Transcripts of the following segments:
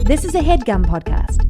This is a HeadGum podcast.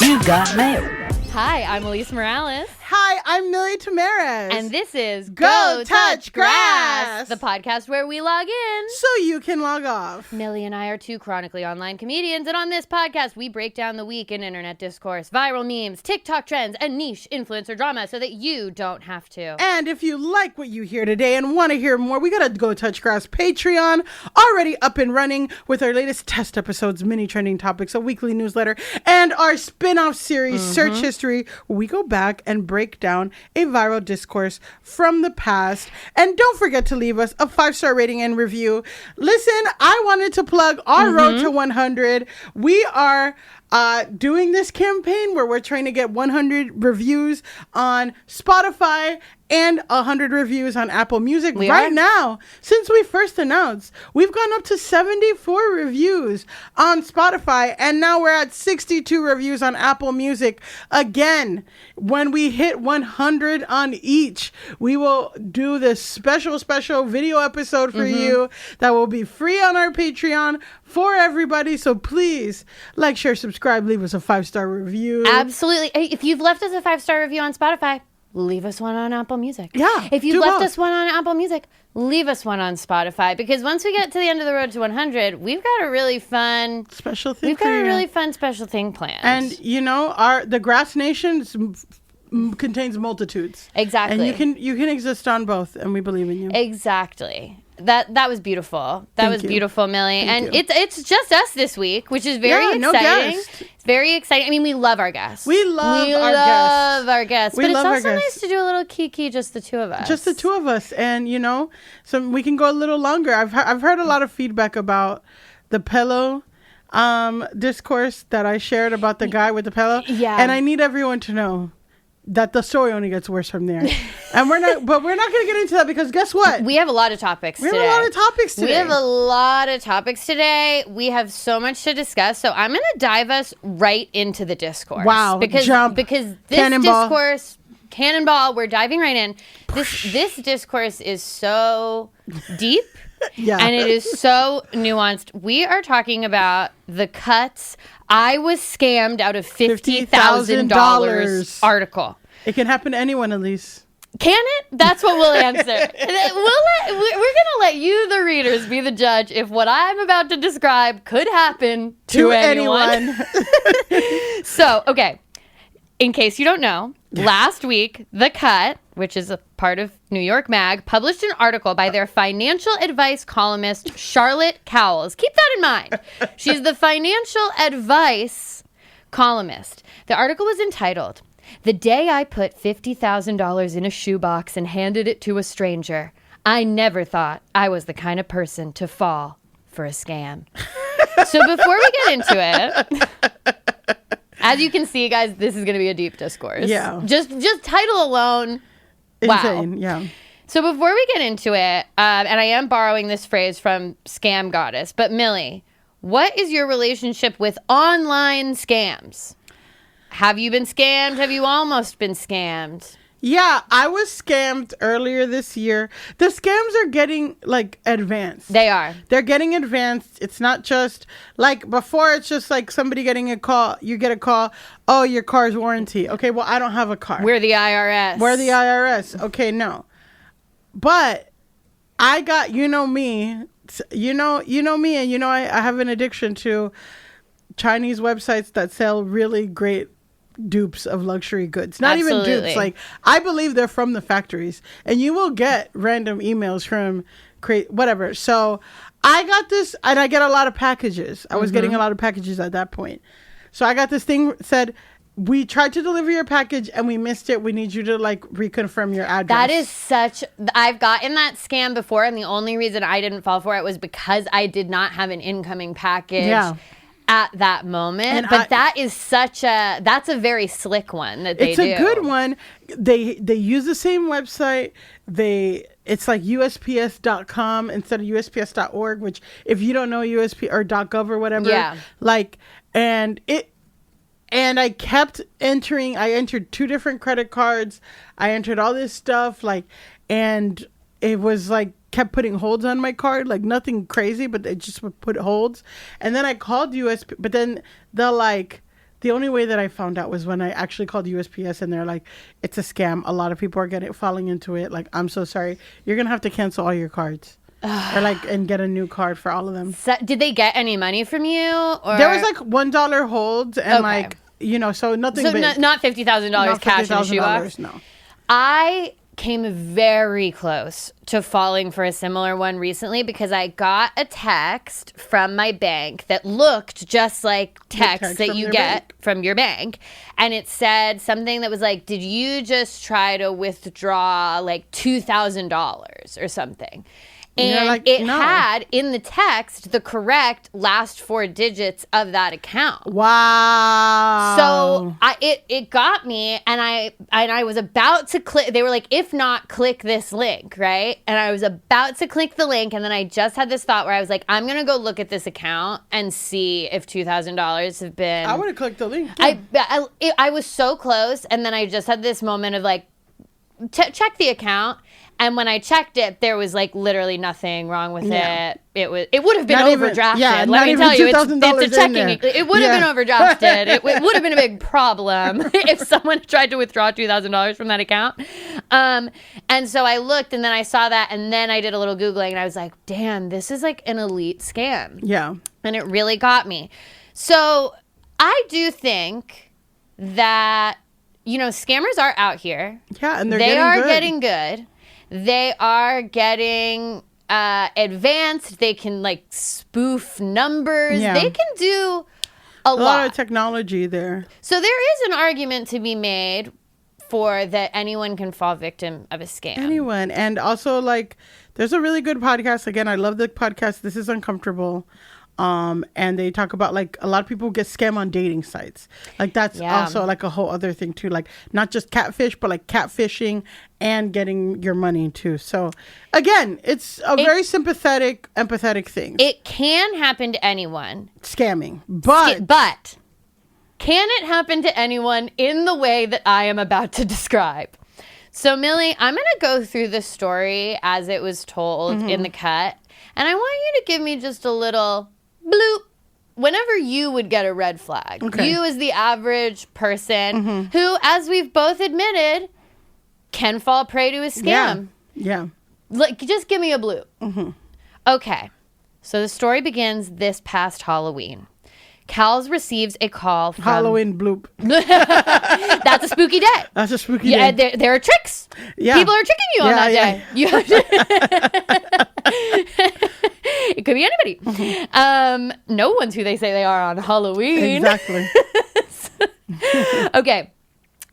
You got mail. Hi, I'm Alise Morales. Hi, I'm Milly Tamarez. And this is Go Touch Grass, the podcast where we log in so you can log off. Milly and I are two chronically online comedians, and on this podcast, we break down the week in internet discourse, viral memes, TikTok trends, and niche influencer drama so that you don't have to. And if you like what you hear today and want to hear more, we got a Go Touch Grass Patreon already up and running with our latest test episodes, mini trending topics, a weekly newsletter, and our spin-off series, Search History, where we go back and break down a viral discourse from the past. And don't forget to leave us a 5-star rating and review. Listen, I wanted to plug our road to 100. We are doing this campaign where we're trying to get 100 reviews on Spotify and 100 reviews on Apple Music. Right now, since we first announced, we've gone up to 74 reviews on Spotify, and now we're at 62 reviews on Apple Music. Again, when we hit 100 on each, we will do this special video episode for you that will be free on our Patreon for everybody. So please like, share, subscribe, leave us a 5-star review. Absolutely. Hey, if you've left us a 5-star review on Spotify, leave us one on Apple Music. Yeah. If you've left us one on Apple Music, leave us one on Spotify. Because once we get to the end of the road to 100, we've got a really fun special thing. We've got a really fun special thing planned. And you know, the Grass Nation contains multitudes. Exactly. And you can exist on both, and we believe in you. Exactly. That was beautiful. That was beautiful, Milly. Thank and you. it's just us this week, which is very exciting. No guest. It's very exciting. I mean, we love our guests. We love our guests. But it's also nice to do a little kiki, just the two of us. Just the two of us, and you know, so we can go a little longer. I've heard a lot of feedback about the pillow discourse that I shared about the guy with the pillow. Yeah. And I need everyone to know that the story only gets worse from there. And we're not going to get into that, because guess what? We have a lot of topics today. We have a lot of topics today. We have so much to discuss. So I'm going to dive us right into the discourse. Wow. Because this discourse, cannonball, we're diving right in. This discourse is so deep. Yeah. And it is so nuanced. We are talking about the cuts. I was scammed out of $50,000 article. It can happen to anyone, Alise. Can it? That's what we'll answer. We're going to let you, the readers, be the judge if what I'm about to describe could happen to anyone. So, okay. In case you don't know, last week, The Cut, which is a part of New York Mag, published an article by their financial advice columnist, Charlotte Cowles. Keep that in mind. She's the financial advice columnist. The article was entitled, "The Day I Put $50,000 in a Shoebox and Handed It to a Stranger, I Never Thought I Was the Kind of Person to Fall for a Scam." So before we get into it... As you can see, guys, this is going to be a deep discourse. Yeah. Just title alone. Insane. Wow. Yeah. So before we get into it, and I am borrowing this phrase from Scam Goddess, but Milly, what is your relationship with online scams? Have you been scammed? Have you almost been scammed? Yeah, I was scammed earlier this year. The scams are getting, advanced. They are. They're getting advanced. It's not just, before it's just, somebody getting a call. You get a call, oh, your car's warranty. Okay, well, I don't have a car. We're the IRS. We're the IRS. Okay, no. But I got, you know me, and I have an addiction to Chinese websites that sell really great dupes of luxury goods. Not Absolutely. Even dupes. I believe they're from the factories, and you will get random emails from whatever. So I got this, and I get a lot of packages. I was getting a lot of packages at that point. So I got this thing said, we tried to deliver your package and we missed it. We need you to reconfirm your address. That is I've gotten that scam before, and the only reason I didn't fall for it was because I did not have an incoming package. Yeah. At that moment, but that's a very slick one that they do. It's a good one. They use the same website. It's like USPS.com instead of USPS.org, which if you don't know USP or .gov or whatever, and I kept entering. I entered 2 different credit cards. I entered all this stuff and it was like kept putting holds on my card, like nothing crazy, but it just would put holds. And then I called USP, but then the only way that I found out was when I actually called USPS, and they're like, it's a scam. A lot of people are falling into it. Like, I'm so sorry. You're going to have to cancel all your cards. Or and get a new card for all of them. So, did they get any money from you? Or? There was like $1 holds and so nothing big. So not $50,000 cash in a shoebox? No. I came very close to falling for a similar one recently because I got a text from my bank that looked just like text that you get from your bank. And it said something that was like, did you just try to withdraw like $2,000 or something? And had in the text the correct last 4 digits of that account. Wow. So it got me, and I was about to click. They were like, if not, click this link, right? And I was about to click the link, and then I just had this thought where I was like, I'm gonna go look at this account and see if $2,000 have been. I would have clicked the link. I was so close, and then I just had this moment of like, check the account. And when I checked it, there was like literally nothing wrong with it. It would have been overdrafted. Let me tell you, it's a checking. It would have been overdrafted. It would have been a big problem if someone tried to withdraw $2,000 from that account. And so I looked, and then I saw that, and then I did a little Googling, and I was like, damn, this is like an elite scam. Yeah. And it really got me. So I do think that, scammers are out here. Yeah, and they are getting good. They are getting advanced. They can like spoof numbers. Yeah. They can do a lot of technology there. So there is an argument to be made for that anyone can fall victim of a scam. Anyone. And also like there's a really good podcast. Again, I love the podcast. This is Uncomfortable. And they talk about like a lot of people get scammed on dating sites. Like that's also like a whole other thing too. Like not just catfish, but like catfishing and getting your money too. So again, it's a very sympathetic, empathetic thing. It can happen to anyone. Scamming. But can it happen to anyone in the way that I am about to describe? So Millie, I'm going to go through the story as it was told in the cut. And I want you to give me just a little bloop whenever you would get a red flag. Okay. You as the average person who, as we've both admitted, can fall prey to a scam. Yeah. Like, just give me a bloop. Okay. So the story begins this past Halloween. Cals receives a call from... Halloween bloop. That's a spooky day. That's a spooky day. Yeah, there are tricks. Yeah. People are tricking you on that day. You have to... It could be anybody. No one's who they say they are on Halloween. Exactly. Okay.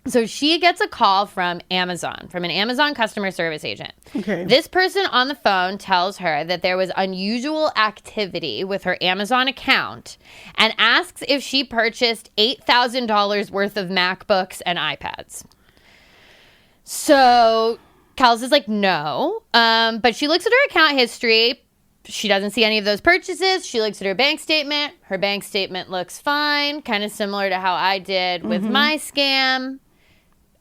So she gets a call from Amazon, from an Amazon customer service agent. Okay. This person on the phone tells her that there was unusual activity with her Amazon account and asks if she purchased $8,000 worth of MacBooks and iPads. So Cals is like, no. But she looks at her account history. She doesn't see any of those purchases. She looks at her bank statement. Her bank statement looks fine, kind of similar to how I did with my scam.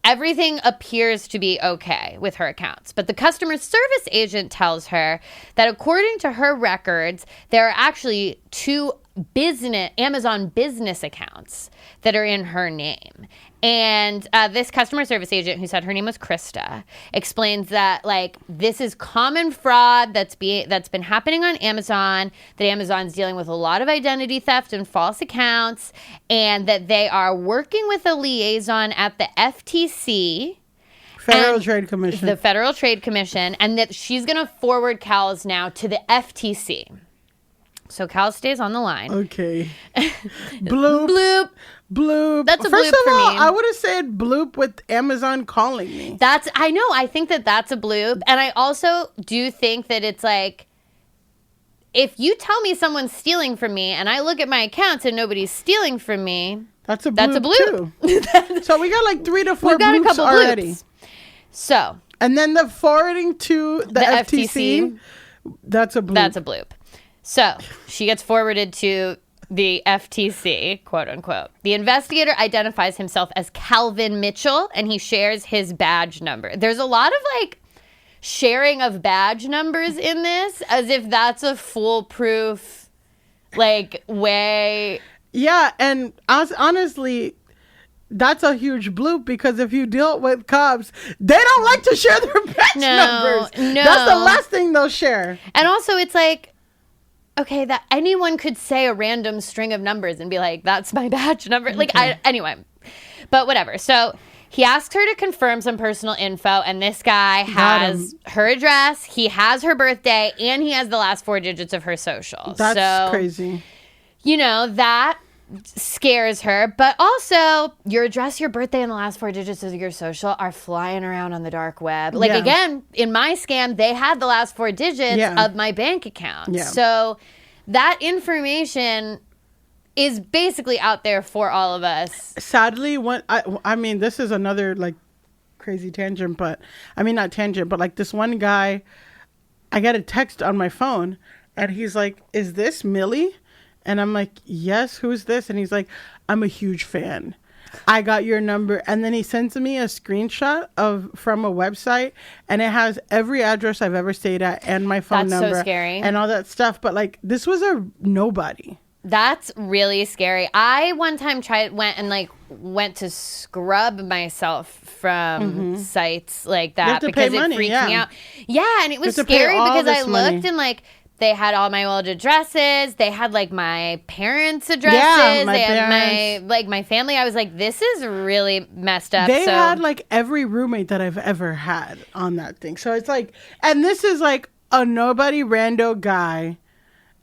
Everything appears to be okay with her accounts. But the customer service agent tells her that according to her records, there are actually 2 Amazon business accounts that are in her name. And this customer service agent, who said her name was Krista, explains that like this is common fraud that's been happening on Amazon, that Amazon's dealing with a lot of identity theft and false accounts, and that they are working with a liaison at the FTC. Federal Trade Commission. The Federal Trade Commission, and that she's going to forward Cals now to the FTC. So Cal stays on the line. Okay. Bloop. Bloop. Bloop. That's a First bloop of all, for me. I would have said bloop with Amazon calling me. I know. I think that's a bloop. And I also do think that it's like, if you tell me someone's stealing from me and I look at my accounts and nobody's stealing from me, that's a bloop. Too. So we got like 3 to 4 We've got bloops a couple already. Bloops. So. And then the forwarding to the FTC, that's a bloop. That's a bloop. So she gets forwarded to the FTC, quote unquote. The investigator identifies himself as Calvin Mitchell, and he shares his badge number. There's a lot of like sharing of badge numbers in this, as if that's a foolproof, like, way. Yeah, and honestly, that's a huge bloop, because if you deal with cops, they don't like to share their badge numbers. No. That's the last thing they'll share. And also, it's like, okay, that anyone could say a random string of numbers and be like, that's my badge number. Like, anyway, but whatever. So he asks her to confirm some personal info, and this guy has her address, he has her birthday, and he has the last 4 digits of her social. That's crazy. You know, that scares her. But also, your address, your birthday, and the last 4 digits of your social are flying around on the dark web. Like, again, in my scam, they had the last 4 digits of my bank account. Yeah. So that information is basically out there for all of us. Sadly, I mean, this is another, like, crazy tangent, but I mean, not tangent, but like this one guy, I got a text on my phone, and he's like, "Is this Milly?" And I'm like, "Yes, who's this?" And he's like, "I'm a huge fan. I got your number." And then he sends me a screenshot from a website, and it has every address I've ever stayed at and my phone number. That's so scary. And all that stuff. But like, this was a nobody. That's really scary. I one time went to scrub myself from sites like that because it freaked me out. Yeah, and it was scary because I looked and like they had all my old addresses. They had like my parents' addresses. Yeah, they had my family. I was like, this is really messed up. They had like every roommate that I've ever had on that thing. So it's like, and this is like a nobody rando guy.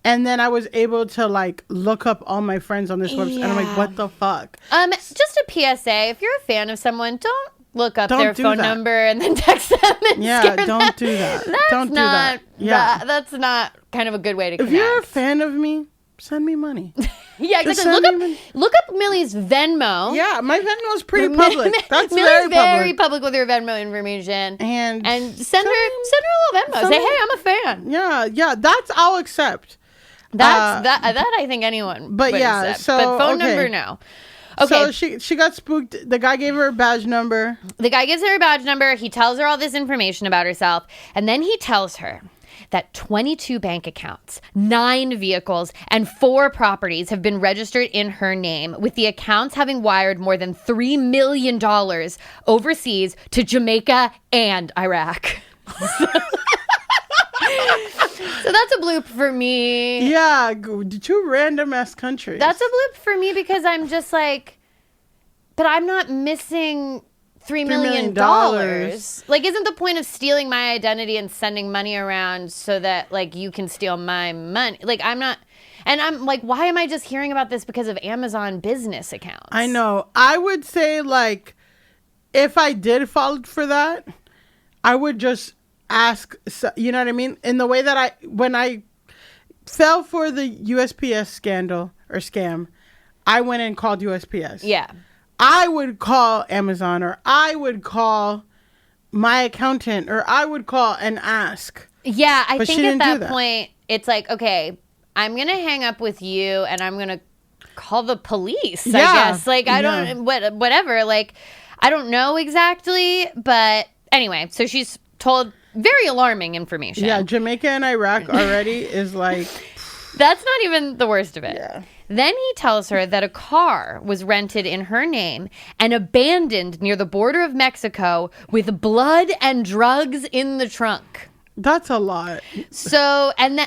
And then I was able to like look up all my friends on this website, and I'm like, what the fuck? Just a PSA: if you're a fan of someone, don't look up their phone number and then text them and scare them. Don't do that. Don't do that. Yeah, that's not kind of a good way to connect. If you're a fan of me, send me money. Yeah, exactly. Look up Milly's Venmo. Yeah, my Venmo is pretty public. That's Milly's very public with her Venmo information. And send her a little Venmo. Say, hey, I'm a fan. Yeah, that's I'll accept. That I think anyone would accept. But phone number, no. Okay. So she got spooked. The guy gave her a badge number. The guy gives her a badge number. He tells her all this information about herself. And then he tells her that 22 bank accounts, 9 vehicles, and 4 properties have been registered in her name, with the accounts having wired more than $3 million overseas to Jamaica and Iraq. So that's a bloop for me. Yeah, 2 random ass countries. That's a bloop for me because I'm just like, but I'm not missing $3 million. Like, isn't the point of stealing my identity and sending money around so that like you can steal my money? Like, I'm not, and I'm like, why am I just hearing about this because of Amazon business accounts? I know. I would say like, if I did fall for that, I would just ask, you know what I mean? In the way that when I fell for the USPS scandal or scam, I went and called USPS. Yeah. I would call Amazon, or I would call my accountant, or I would call and ask. Yeah, I think at that point, it's like, okay, I'm going to hang up with you and I'm going to call the police, I guess. Like, I don't, whatever. Like, I don't know exactly, but anyway, so she's told very alarming information. Yeah, Jamaica and Iraq already is like... That's not even the worst of it. Yeah. Then he tells her that a car was rented in her name and abandoned near the border of Mexico with blood and drugs in the trunk. That's a lot. So, and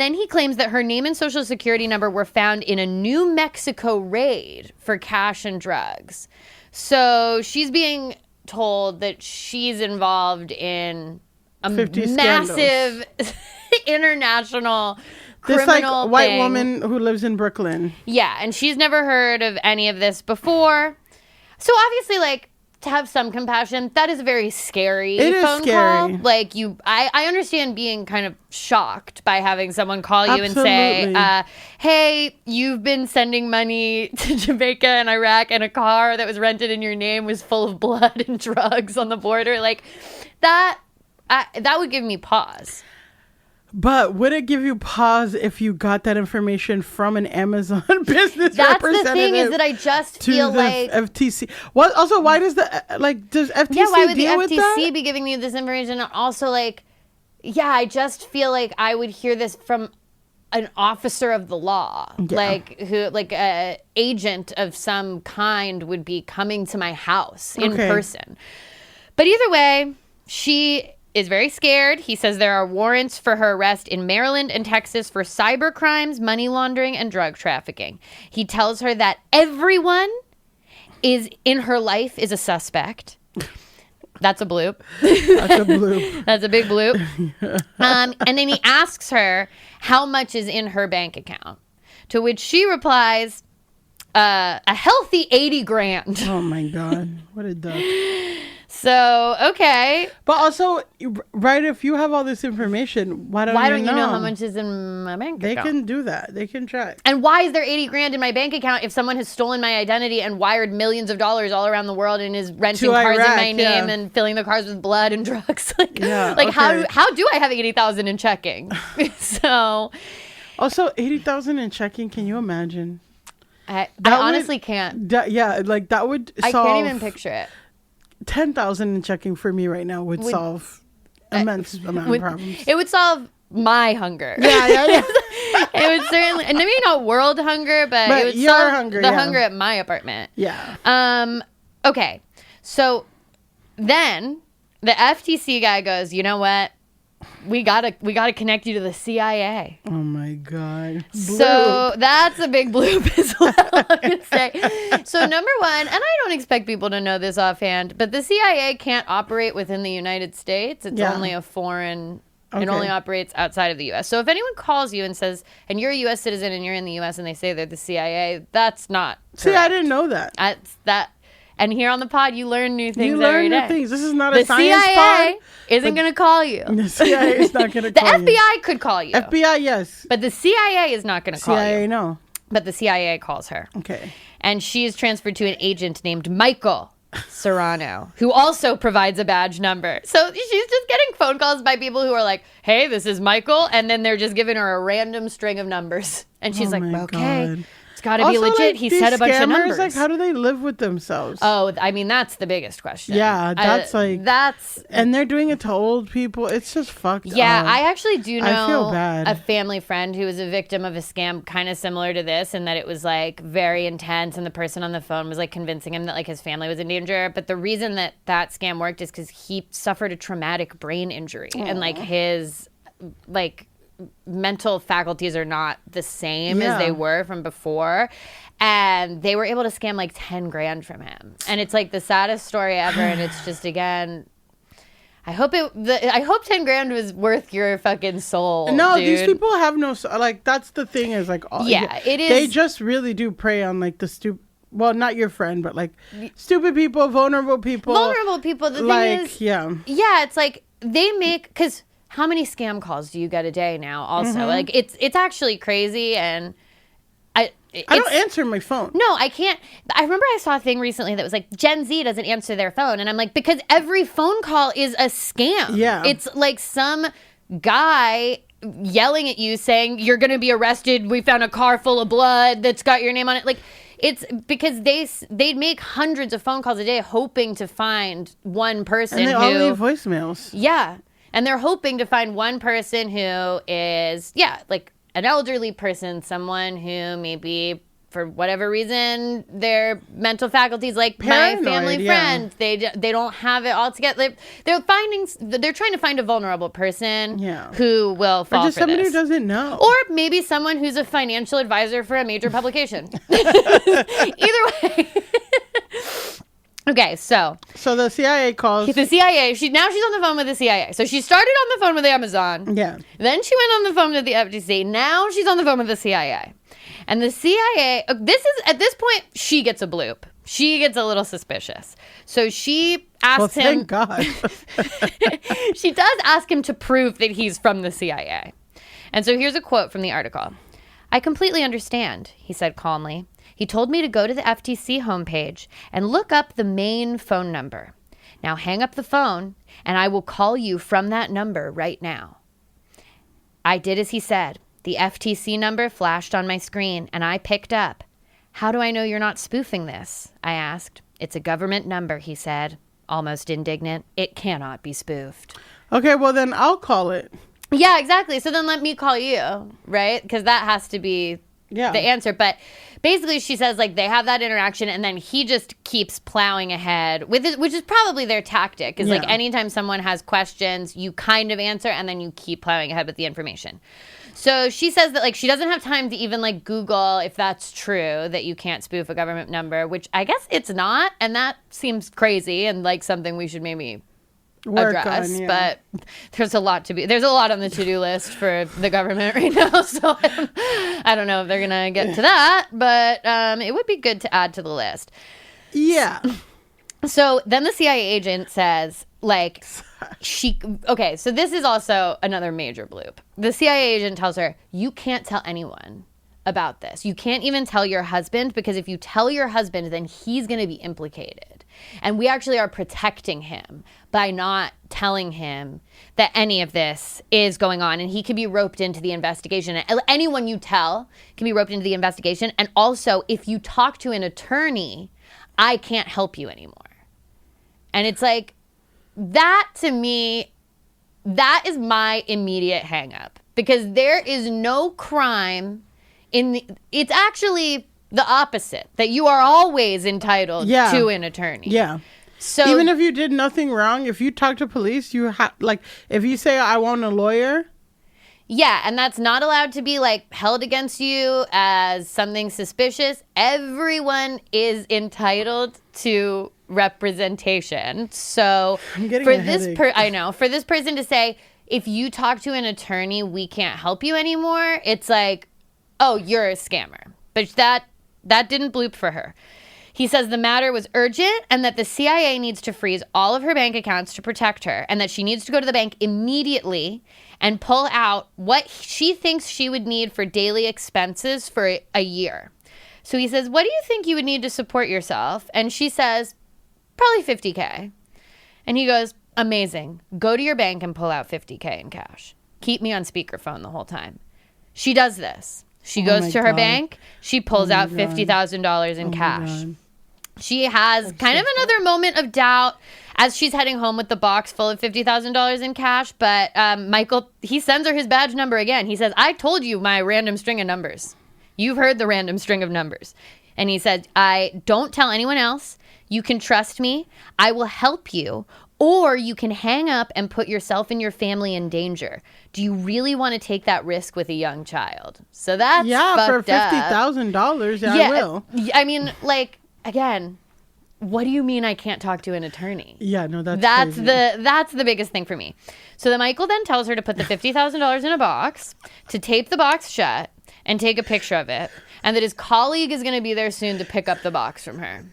then he claims that her name and social security number were found in a New Mexico raid for cash and drugs. So she's being told that she's involved in a massive international criminal this like white woman who lives in Brooklyn. Yeah, and she's never heard of any of this before. So obviously, like, to have some compassion, that is a very scary phone call. Like, I understand being kind of shocked by having someone call you and say, hey, you've been sending money to Jamaica and Iraq, and a car that was rented in your name was full of blood and drugs on the border. Like, that would give me pause. But would it give you pause if you got that information from an Amazon business That's representative? the thing, is that I just feel like FTC. What? Also, why does does FTC why would the deal with that? FTC be giving you this information? And also, like, yeah, I just feel like I would hear this from an officer of the law, like a agent of some kind would be coming to my house in person. But either way, she is very scared. He says there are warrants for her arrest in Maryland and Texas for cyber crimes, money laundering, and drug trafficking. He tells her that everyone in her life is a suspect. That's a bloop. That's a bloop. That's a big bloop. And then he asks her how much is in her bank account, to which she replies, a healthy 80 grand. Oh my God. What a duck. So, okay. But also, right, if you have all this information, why don't you know how much is in my bank account? They can do that. They can check. And why is there 80 grand in my bank account if someone has stolen my identity and wired millions of dollars all around the world and is renting cars in my name and filling the cars with blood and drugs? How do I have 80,000 in checking? So, also 80,000 in checking. Can you imagine? I honestly can't. That would solve. I can't even picture it. 10,000 in checking for me right now would solve immense amount of problems. It would solve my hunger. Yeah. It would certainly, and maybe not world hunger, but it would solve the hunger at my apartment. Yeah. Okay. So then the FTC guy goes, you know what? We gotta connect you to the CIA. Oh my God. Bloop. So that's a big bloop as well, I would say. So number one, and I don't expect people to know this offhand, but the CIA can't operate within the United States. It's only a foreign. Okay. It only operates outside of the U.S. So if anyone calls you and says, and you're a U.S. citizen and you're in the U.S. and they say they're the CIA, that's not correct. See, I didn't know that. That's that. And here on the pod, you learn new things every day. You learn new things. This is not a science pod. The CIA isn't going to call you. The CIA is not going to call you. The FBI could call you. FBI, yes. But the CIA is not going to call you. CIA, no. But the CIA calls her. Okay. And she is transferred to an agent named Michael Serrano, who also provides a badge number. So she's just getting phone calls by people who are like, hey, this is Michael. And then they're just giving her a random string of numbers. And she's like, okay. God. It's got to be legit. Like, he said a bunch of numbers. Like, how do they live with themselves? Oh, I mean, that's the biggest question. Yeah, and they're doing it to old people. It's just fucked up. Yeah, I actually do know I feel bad. A family friend who was a victim of a scam kind of similar to this, and that it was like very intense, and the person on the phone was like convincing him that like his family was in danger. But the reason that scam worked is because he suffered a traumatic brain injury, and like his mental faculties are not the same as they were from before, and they were able to scam like 10 grand from him, and it's like the saddest story ever. And it's just, again, I hope 10 grand was worth your fucking soul. No, dude. These people have no like, that's the thing is like, it is. They just really do prey on like the stupid. Well, not your friend, but like stupid people, vulnerable people. The thing is, it's like they make, because how many scam calls do you get a day now? Also, like it's actually crazy, and I don't answer my phone. No, I can't. I remember I saw a thing recently that was like Gen Z doesn't answer their phone, and I'm like, because every phone call is a scam. Yeah, it's like some guy yelling at you saying you're going to be arrested. We found a car full of blood that's got your name on it. Like, it's because they make hundreds of phone calls a day hoping to find one person, and they all leave voicemails. Yeah. And they're hoping to find one person who is, like an elderly person, someone who maybe for whatever reason their mental faculties, like paranoid, my family friend, they don't have it all together. They're trying to find a vulnerable person who will fall for this. Or just somebody who doesn't know. Or maybe someone who's a financial advisor for a major publication. Either way. Okay, so the CIA calls. The CIA. She's on the phone with the CIA. So she started on the phone with Amazon. Yeah. Then she went on the phone with the FTC. Now she's on the phone with the CIA. And the CIA. At this point, she gets a bloop. She gets a little suspicious. So she asks him. Thank God. She does ask him to prove that he's from the CIA. And so here's a quote from the article. "I completely understand," he said calmly. "He told me to go to the FTC homepage and look up the main phone number. Now hang up the phone, and I will call you from that number right now." I did as he said. The FTC number flashed on my screen, and I picked up. How do I know you're not spoofing this? I asked. It's a government number, he said, almost indignant. It cannot be spoofed. Okay, well, then I'll call it. Yeah, exactly. So then let me call you, right? Because that has to be the answer. But basically, she says, like, they have that interaction, and then he just keeps plowing ahead with it, which is probably their tactic. Is like anytime someone has questions, you kind of answer, and then you keep plowing ahead with the information. So she says that, like, she doesn't have time to even, like, Google if that's true, that you can't spoof a government number, which I guess it's not. And that seems crazy and like something we should maybe address. But there's a lot on the to-do list for the government right now. So I don't know if they're going to get to that, but it would be good to add to the list. Yeah. So then the CIA agent says, like, okay, so this is also another major bloop. The CIA agent tells her, you can't tell anyone about this. You can't even tell your husband, because if you tell your husband, then he's going to be implicated. And we actually are protecting him by not telling him that any of this is going on. And he can be roped into the investigation. Anyone you tell can be roped into the investigation. And also, if you talk to an attorney, I can't help you anymore. And it's like, that to me, that is my immediate hang up, because there is no crime it's actually the opposite, that you are always entitled to an attorney. Yeah. So even if you did nothing wrong, if you talk to police, you have, like, if you say I want a lawyer. Yeah, and that's not allowed to be, like, held against you as something suspicious. Everyone is entitled to representation. So I'm getting for a this headache. For this person to say, if you talk to an attorney, we can't help you anymore, it's like, oh, you're a scammer. But that didn't bloop for her. He says the matter was urgent and that the CIA needs to freeze all of her bank accounts to protect her, and that she needs to go to the bank immediately and pull out what she thinks she would need for daily expenses for a year. So he says, what do you think you would need to support yourself? And she says, probably $50K. And he goes, amazing. Go to your bank and pull out $50K in cash. Keep me on speakerphone the whole time. She does this. She goes to her bank. She pulls out $50,000 in cash. She has kind of another moment of doubt as she's heading home with the box full of $50,000 in cash. But Michael, he sends her his badge number again. He says, I told you my random string of numbers. You've heard the random string of numbers. And he said, I don't tell anyone else. You can trust me. I will help you. Or you can hang up and put yourself and your family in danger. Do you really want to take that risk with a young child? So that's for $50,000. I will. I mean, like, again, what do you mean I can't talk to an attorney? Yeah, no, that's crazy. That's the biggest thing for me. So then Michael then tells her to put the $50,000 in a box, to tape the box shut, and take a picture of it, and that his colleague is going to be there soon to pick up the box from her.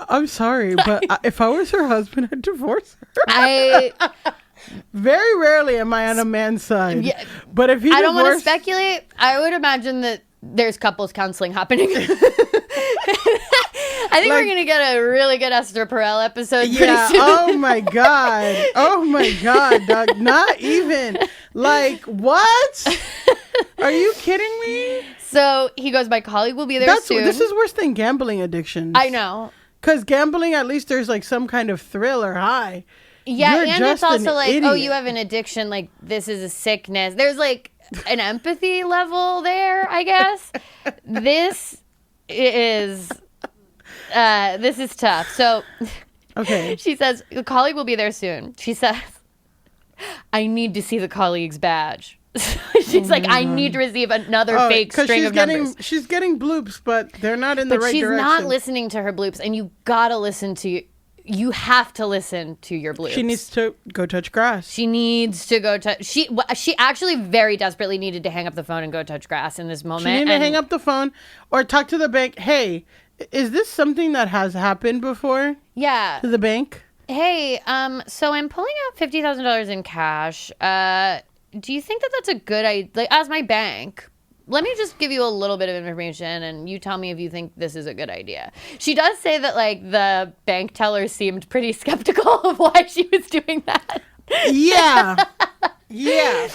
I'm sorry, but if I was her husband, I'd divorce her. Very rarely am I on a man's side. Yeah, but if I don't want to speculate. I would imagine that there's couples counseling happening. I think we're going to get a really good Esther Perel episode pretty soon. Oh my God, Doug. Not even. Like, what? Are you kidding me? So he goes, my colleague will be there soon. This is worse than gambling addictions. I know. Because gambling, at least there's like some kind of thrill or high. Yeah, and it's also like, idiot. Oh, you have an addiction. Like, this is a sickness. There's like an empathy level there, I guess. This is tough. So okay. She says, the colleague will be there soon. She says, I need to see the colleague's badge. She's like, I need to receive another fake string of numbers. She's getting bloops, but they're not in the right direction. But she's not listening to her bloops, and you have to listen to your bloops. She needs to go touch grass. She needs to go touch. She actually very desperately needed to hang up the phone and go touch grass in this moment. She needed to hang up the phone or talk to the bank. Hey, is this something that has happened before? Yeah. To the bank? Hey, so I'm pulling out $50,000 in cash. Do you think that that's a good idea? Like, as my bank, let me just give you a little bit of information and you tell me if you think this is a good idea. She does say that, like, the bank teller seemed pretty skeptical of why she was doing that. Yeah. Yeah.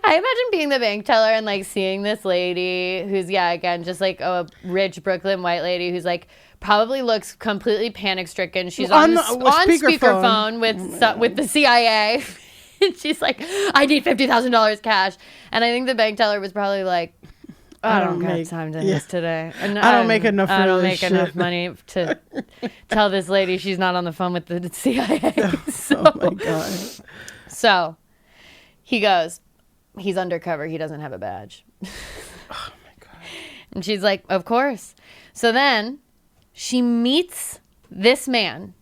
I imagine being the bank teller and like seeing this lady who's, again, just like a rich Brooklyn white lady who's like probably looks completely panic stricken. She's on speakerphone with the CIA. And she's like, I need $50,000 cash. And I think the bank teller was probably like, I don't got time to this today. And I don't make enough. I don't make enough money to tell this lady she's not on the phone with the CIA. Oh my God. So he goes, he's undercover. He doesn't have a badge. Oh my God. And she's like, of course. So then she meets this man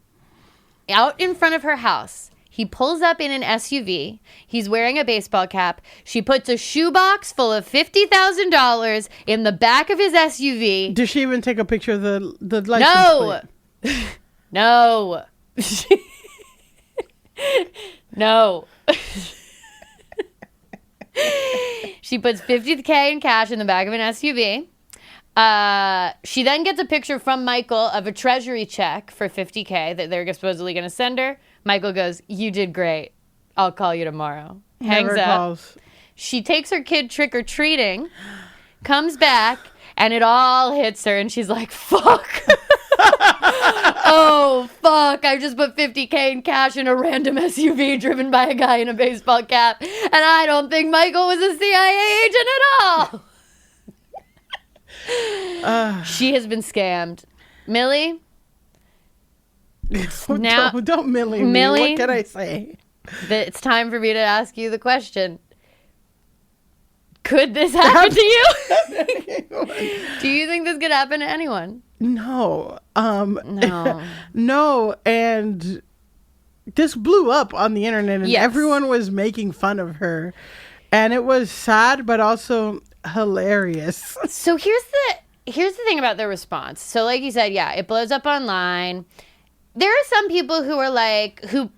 out in front of her house. He pulls up in an SUV. He's wearing a baseball cap. She puts a shoebox full of $50,000 in the back of his SUV. Did she even take a picture of the license plate? No. No. She puts $50K in cash in the back of an SUV. She then gets a picture from Michael of a treasury check for $50K that they're supposedly going to send her. Michael goes, you did great. I'll call you tomorrow. Hangs up. Calls. She takes her kid trick-or-treating, comes back, and it all hits her, and she's like, fuck. Oh, fuck. I just put $50K in cash in a random SUV driven by a guy in a baseball cap, and I don't think Michael was a CIA agent at all. She has been scammed. Millie? Now, don't Millie me. What can I say? It's time for me to ask you the question. Could this happen to you? Do you think this could happen to anyone? No. No. No, and this blew up on the internet and everyone was making fun of her. And it was sad but also hilarious. So here's the thing about the response. So like you said, it blows up online. There are some people who are like, who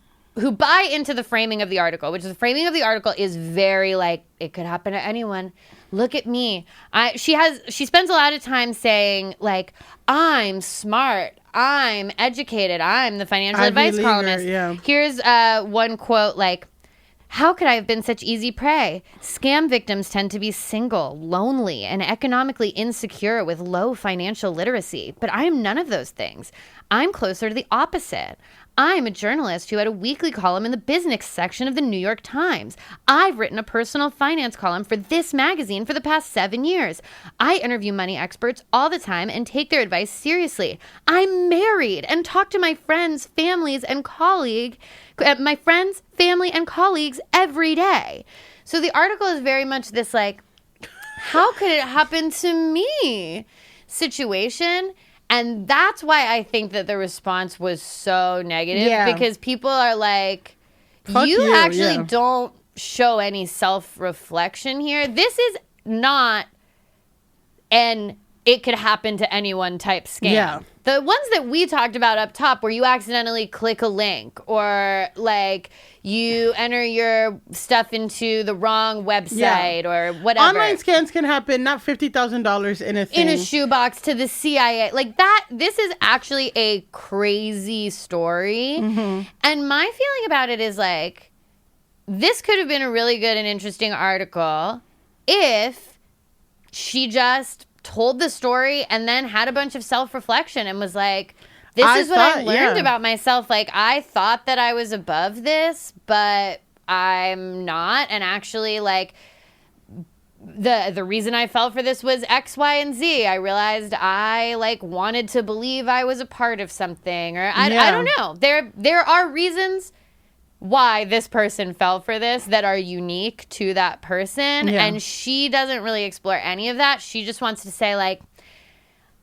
buy into the framing of the article, which is the framing of the article is very like, it could happen to anyone. Look at me. She spends a lot of time saying like, I'm smart, I'm educated, I'm the financial advice columnist. Here's one quote like, how could I have been such easy prey? Scam victims tend to be single, lonely, and economically insecure with low financial literacy. But I am none of those things. I'm closer to the opposite. I'm a journalist who had a weekly column in the business section of the New York Times. I've written a personal finance column for this magazine for the past 7 years. I interview money experts all the time and take their advice seriously. I'm married and talk to my friends, family, and colleagues every day. So the article is very much this like, how could it happen to me situation? And that's why I think that the response was so negative because people are like, you actually don't show any self-reflection here. This is not an it could happen to anyone type scam. Yeah. The ones that we talked about up top where you accidentally click a link or like you enter your stuff into the wrong website or whatever. Online scams can happen, not $50,000 in a thing. In a shoebox to the CIA. Like that, this is actually a crazy story. Mm-hmm. And my feeling about it is like, this could have been a really good and interesting article if she just told the story and then had a bunch of self-reflection and was like, this is what I learned about myself. Like, I thought that I was above this, but I'm not. And actually, like, the reason I fell for this was X, Y, and Z. I realized I, like, wanted to believe I was a part of something. Or I don't know. There are reasons why this person fell for this that are unique to that person. Yeah. And she doesn't really explore any of that. She just wants to say, like,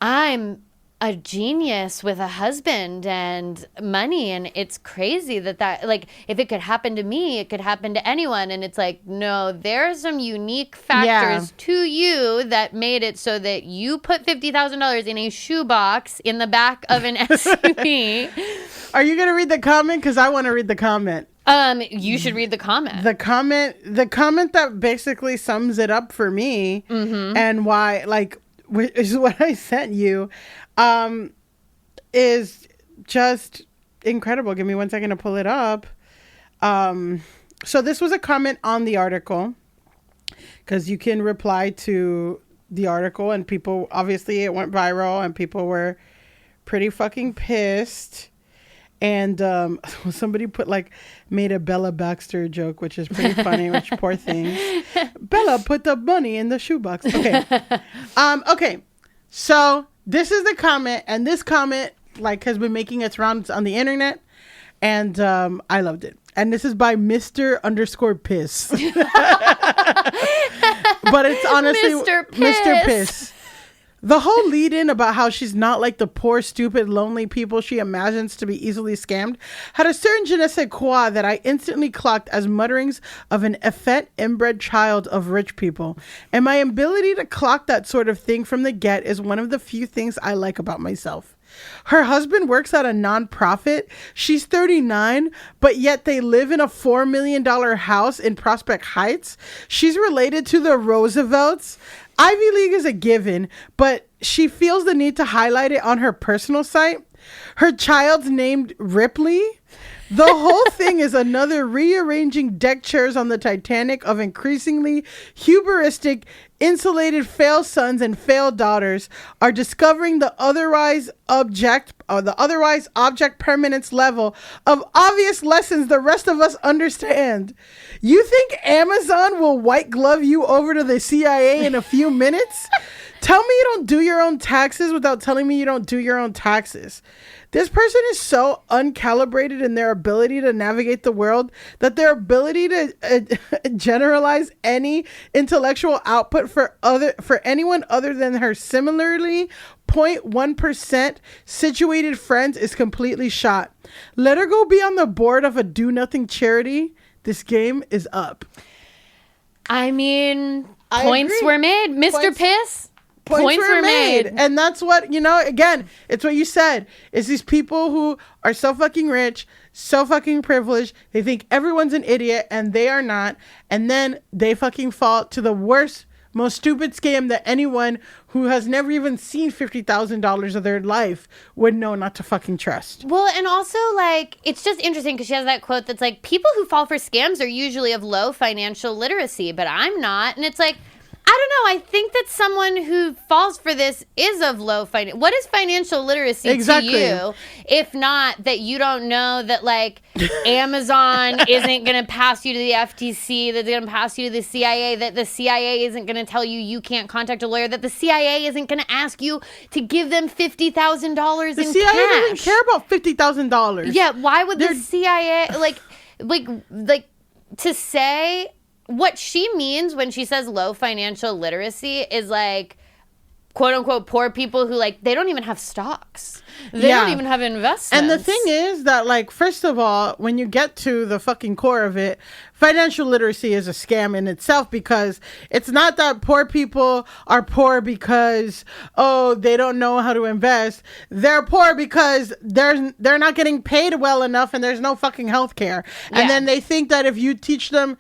I'm a genius with a husband and money, and it's crazy that like, if it could happen to me, it could happen to anyone. And it's like, no, there are some unique factors to you that made it so that you put $50,000 in a shoebox in the back of an SUV. Are you going to read the comment? Because I want to read the comment. You should read the comment. The comment that basically sums it up for me, and why, like, is what I sent you, is just incredible. Give me 1 second to pull it up. So this was a comment on the article, because you can reply to the article, and people, obviously it went viral and people were pretty fucking pissed. And somebody made a Bella Baxter joke, which is pretty funny, which poor thing. Bella put the money in the shoebox. Okay. Okay. So this is the comment, and this comment has been making its rounds on the internet, and I loved it. And this is by Mr._Piss. But it's honestly Mr. Piss. The whole lead in about how she's not like the poor, stupid, lonely people she imagines to be easily scammed had a certain je ne sais quoi that I instantly clocked as mutterings of an effete, inbred child of rich people. And my ability to clock that sort of thing from the get is one of the few things I like about myself. Her husband works at a non-profit. She's 39, but yet they live in a $4 million house in Prospect Heights. She's related to the Roosevelts. Ivy League is a given, but she feels the need to highlight it on her personal site. Her child's named Ripley. The whole thing is another rearranging deck chairs on the Titanic of increasingly hubristic, insulated fail sons and fail daughters are discovering the otherwise object permanence level of obvious lessons the rest of us understand. You think Amazon will white glove you over to the CIA in a few minutes? Tell me you don't do your own taxes without telling me you don't do your own taxes. This person is so uncalibrated in their ability to navigate the world that their ability to generalize any intellectual output for anyone other than her similarly 0.1% situated friends is completely shot. Let her go be on the board of a do-nothing charity. This game is up. I mean, points were made. Mr. Piss. Points were made. And that's what, again, it's what you said. Is these people who are so fucking rich, so fucking privileged, they think everyone's an idiot and they are not. And then they fucking fall to the worst, most stupid scam that anyone who has never even seen $50,000 of their life would know not to fucking trust. Well, and also, it's just interesting because she has that quote that's people who fall for scams are usually of low financial literacy, but I'm not. And it's I don't know. I think that someone who falls for this is of low financial. What is financial literacy to you? If not that you don't know that Amazon isn't going to pass you to the FTC, that they're going to pass you to the CIA, that the CIA isn't going to tell you can't contact a lawyer, that the CIA isn't going to ask you to give them $50,000 in cash. The CIA doesn't care about $50,000. Yeah, why would the CIA to say? What she means when she says low financial literacy is quote unquote poor people who they don't even have stocks. They don't even have investments. And the thing is that first of all, when you get to the fucking core of it, financial literacy is a scam in itself, because it's not that poor people are poor because they don't know how to invest. They're poor because they're not getting paid well enough and there's no fucking health care. And then they think that if you teach them,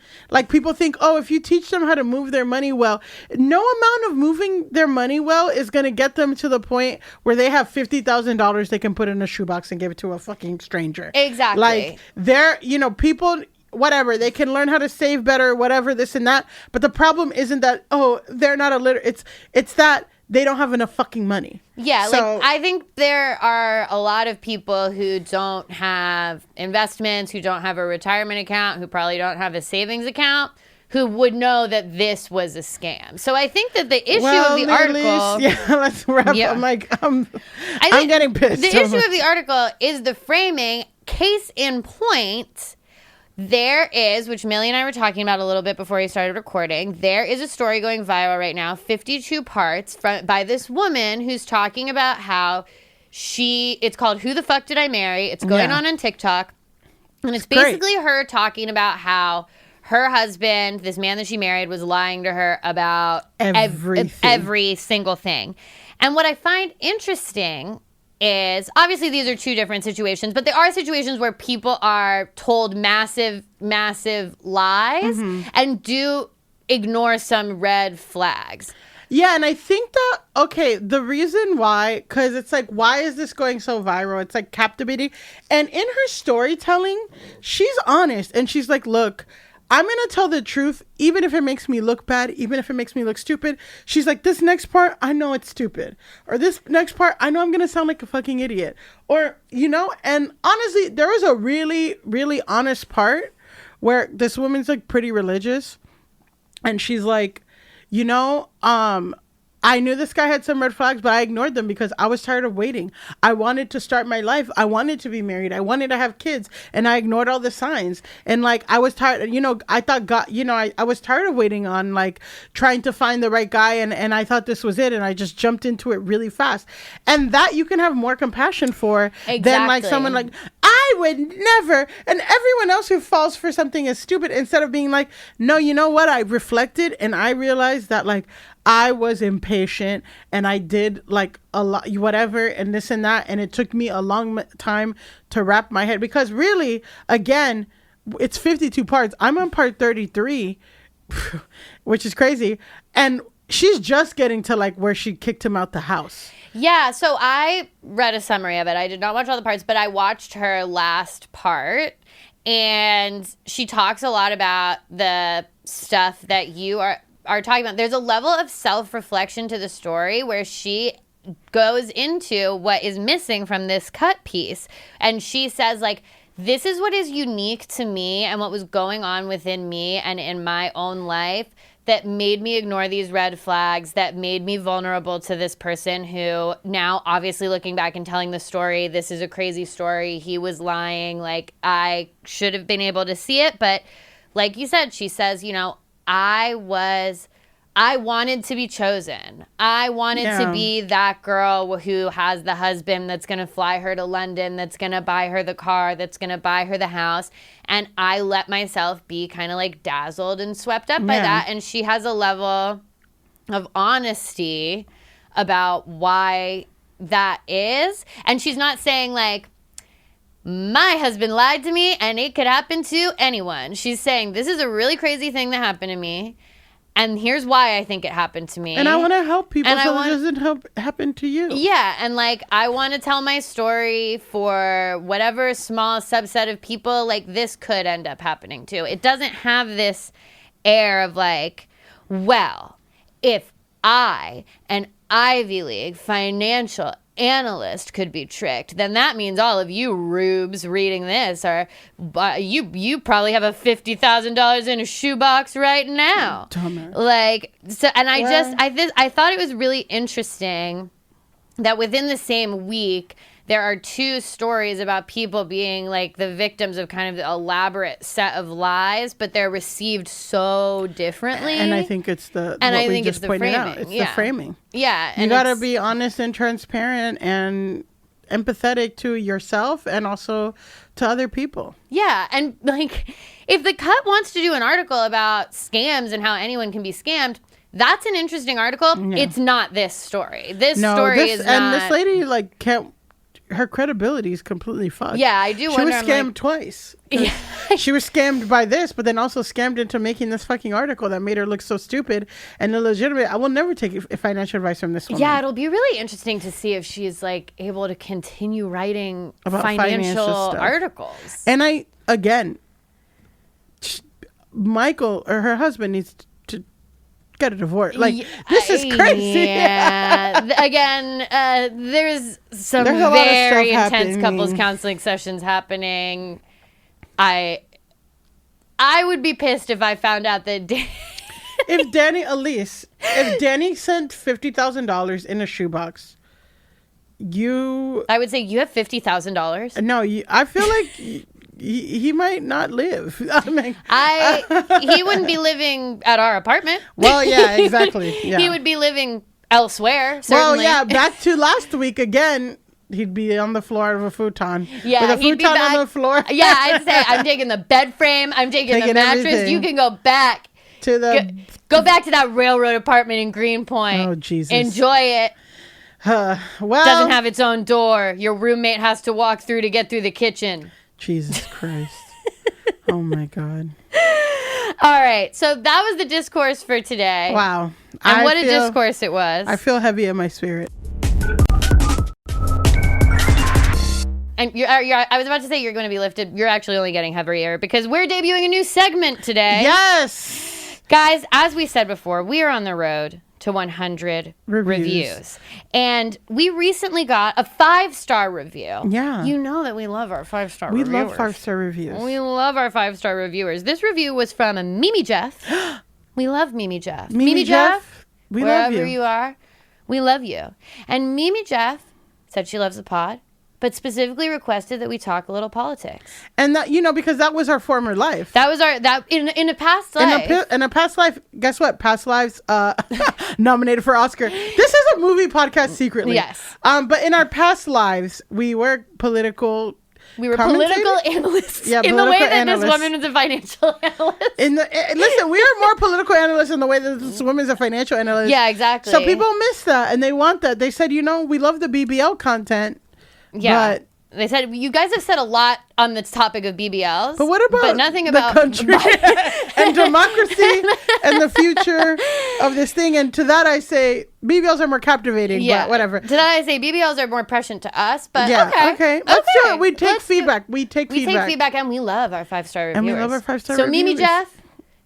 people think, if you teach them how to move their money well, no amount of moving their money well is going to get them to the point where they have $50,000 they can put in a shoebox and give it to a fucking stranger. Exactly. They're, people, whatever, they can learn how to save better, whatever, this and that. But the problem isn't that, they're not it's that they don't have enough fucking money. Yeah, I think there are a lot of people who don't have investments, who don't have a retirement account, who probably don't have a savings account, who would know that this was a scam. So I think that the issue of the article... let's wrap up. I'm getting pissed. The issue of the article is the framing. Case in point, there is, which Milly and I were talking about a little bit before we started recording, there is a story going viral right now, 52 parts, by this woman who's talking about how it's called Who the Fuck Did I Marry? It's going on TikTok. And it's basically her talking about how her husband, this man that she married, was lying to her about every single thing. And what I find interesting is, obviously these are two different situations, but there are situations where people are told massive, massive lies and do ignore some red flags. Yeah, and I think that, the reason why, because it's why is this going so viral? It's captivating. And in her storytelling, she's honest. And she's look, I'm going to tell the truth, even if it makes me look bad, even if it makes me look stupid. She's like, this next part, I know it's stupid. Or this next part, I know I'm going to sound like a fucking idiot. Or, you know, and honestly, there was a really, really honest part where this woman's like pretty religious. And she's like, you know, I knew this guy had some red flags, but I ignored them because I was tired of waiting. I wanted to start my life. I wanted to be married. I wanted to have kids. And I ignored all the signs. And like, I was tired, you know, I thought God, you know, I was tired of waiting on like trying to find the right guy. And I thought this was it. And I just jumped into it really fast. And that you can have more compassion for than like someone like, I would never. And everyone else who falls for something is stupid, instead of being like, no, you know what? I reflected and I realized that like, I was impatient and I did like a lot, whatever, and this and that. And it took me a long time to wrap my head, because really, again, it's 52 parts. I'm on part 33, which is crazy. And she's just getting to like where she kicked him out the house. Yeah. So I read a summary of it. I did not watch all the parts, but I watched her last part, and she talks a lot about the stuff that you are talking about. There's a level of self-reflection to the story where she goes into what is missing from this cut piece. And she says, like, this is what is unique to me and what was going on within me and in my own life that made me ignore these red flags, that made me vulnerable to this person who now, obviously looking back and telling the story, this is a crazy story. He was lying. Like, I should have been able to see it. But like you said, she says, you know, I wanted to be chosen. I wanted to be that girl who has the husband that's going to fly her to London, that's going to buy her the car, that's going to buy her the house. And I let myself be kind of like dazzled and swept up by that. And she has a level of honesty about why that is. And she's not saying like, my husband lied to me and it could happen to anyone. She's saying, this is a really crazy thing that happened to me, and here's why I think it happened to me. And I want to help people so it doesn't happen to you. Yeah, and like, I want to tell my story for whatever small subset of people like this could end up happening to. It doesn't have this air of like, well, if I, an Ivy League financial analyst, could be tricked, then that means all of you rubes reading this are you probably have a $50,000 in a shoebox right now. Dumbass. Like, so, and I thought it was really interesting that within the same week there are two stories about people being like the victims of kind of the elaborate set of lies, but they're received so differently. And I think it's the framing. It's the framing. Yeah. You got to be honest and transparent and empathetic to yourself and also to other people. Yeah. And like, if the Cut wants to do an article about scams and how anyone can be scammed, that's an interesting article. Yeah. It's not this story. This is not. And this lady like can't. Her credibility is completely fucked. Yeah, I do wonder. She was scammed twice. Yeah. She was scammed by this, but then also scammed into making this fucking article that made her look so stupid and illegitimate. I will never take financial advice from this woman. Yeah, it'll be really interesting to see if she's like able to continue writing about financial articles. And Michael or her husband needs to get a divorce. Like, this is crazy. Yeah. Again, there's some very intense couples counseling sessions happening. I would be pissed if I found out that if Danny sent $50,000 in a shoebox, I would say you have $50,000. No, I feel like he might not live. I mean, he wouldn't be living at our apartment. Well, yeah, exactly. Yeah. He would be living elsewhere, certainly. Well, yeah, back to last week again. He'd be on the floor of a futon. Yeah, with a futon on the floor. Yeah, I'd say I'm taking the bed frame. I'm taking the mattress. Everything. You can go back to go back to that railroad apartment in Greenpoint. Oh, Jesus! Enjoy it. Well, doesn't have its own door. Your roommate has to walk through to get through the kitchen. Jesus Christ. Oh my God. All right. So that was the discourse for today. Wow. And what a discourse it was. I feel heavy in my spirit. And I was about to say you're going to be lifted. You're actually only getting heavier because we're debuting a new segment today. Yes. Guys, as we said before, we are on the road to 100 reviews. And we recently got a 5-star review. Yeah. You know that we love our 5-star reviewers. We love 5-star reviews. We love our 5-star reviewers. This review was from Mimi Jeff. We love Mimi Jeff. Mimi Jeff, we love you. Wherever you are, we love you. And Mimi Jeff said she loves the pod, but specifically requested that we talk a little politics. And that, because that was our former life. That was in a past life. In a past life, guess what? Past lives nominated for Oscar. This is a movie podcast secretly. Yes. But in our past lives, we were political. We were political analysts. Yeah, in the way that this woman was a financial analyst. Listen, we are more political analysts in the way that this woman is a financial analyst. Yeah, exactly. So people miss that, and they want that. They said, we love the BBL content. Yeah. But they said, you guys have said a lot on this topic of BBLs. But what about nothing the about country and democracy and the future of this thing? And to that I say, BBLs are more captivating, but whatever. To that I say, BBLs are more prescient to us, but okay. Let's do it. We take feedback. We take feedback, and we love our 5-star reviewers. And we love our 5-star reviewers. So Mimi Jeff,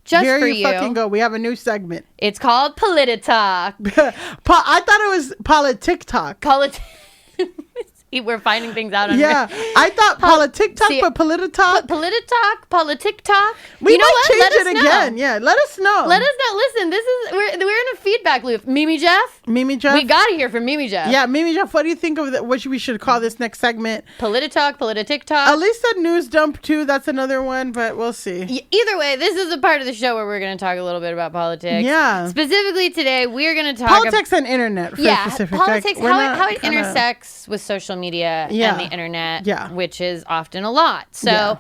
just here for you fucking go. We have a new segment. It's called Polititok. I thought it was Polititok. We're finding things out on I thought Polititok, but Polititok. Polititok. We might change it again. Yeah, let us know. Listen, we're in a feedback loop. Mimi Jeff. We gotta hear from Mimi Jeff. Yeah, Mimi Jeff. What do you think of what we should call this next segment? Polititok. Alise said news dump too. That's another one, but we'll see. Either way, this is a part of the show where we're going to talk a little bit about politics. Yeah. Specifically today, we're going to talk politics and internet. Politics, how it intersects with social media and the internet, which is often a lot. So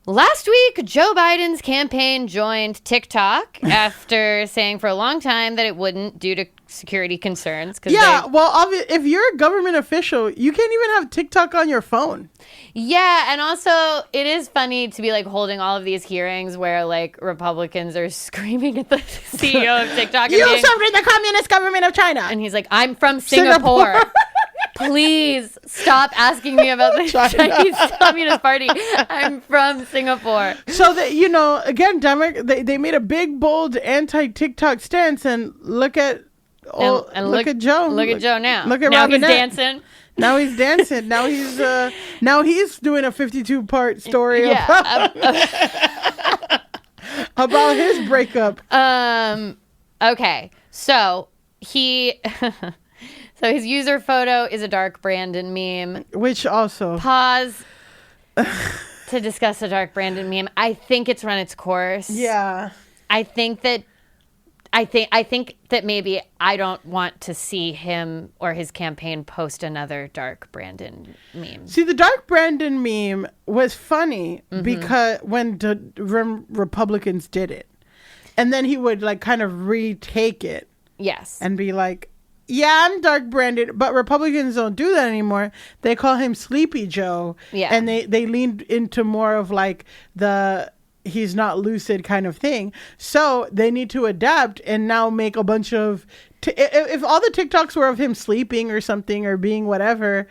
last week, Joe Biden's campaign joined TikTok after saying for a long time that it wouldn't due to security concerns. If you're a government official, you can't even have TikTok on your phone. Yeah, and also it is funny to be like holding all of these hearings where like Republicans are screaming at the CEO of TikTok. You served in the communist government of China. And he's like, I'm from Singapore. Please stop asking me about the Chinese Communist Party. I'm from Singapore. So that, again, they made a big, bold anti-TikTok stance, and look at Joe. Look at Joe now. Look at now Robinette. He's dancing. Now he's dancing. Now he's doing a 52-part story about his breakup. Okay. So so his user photo is a dark Brandon meme. Which also pause to discuss the dark Brandon meme. I think it's run its course. Yeah. I think that maybe I don't want to see him or his campaign post another dark Brandon meme. See, the dark Brandon meme was funny because when the Republicans did it, and then he would like kind of retake it. Yes. And be like, yeah, I'm dark Brandon, but Republicans don't do that anymore. They call him Sleepy Joe. Yeah. And they leaned into more of like the he's not lucid kind of thing. So they need to adapt and now make a bunch of if all the TikToks were of him sleeping or something or being whatever,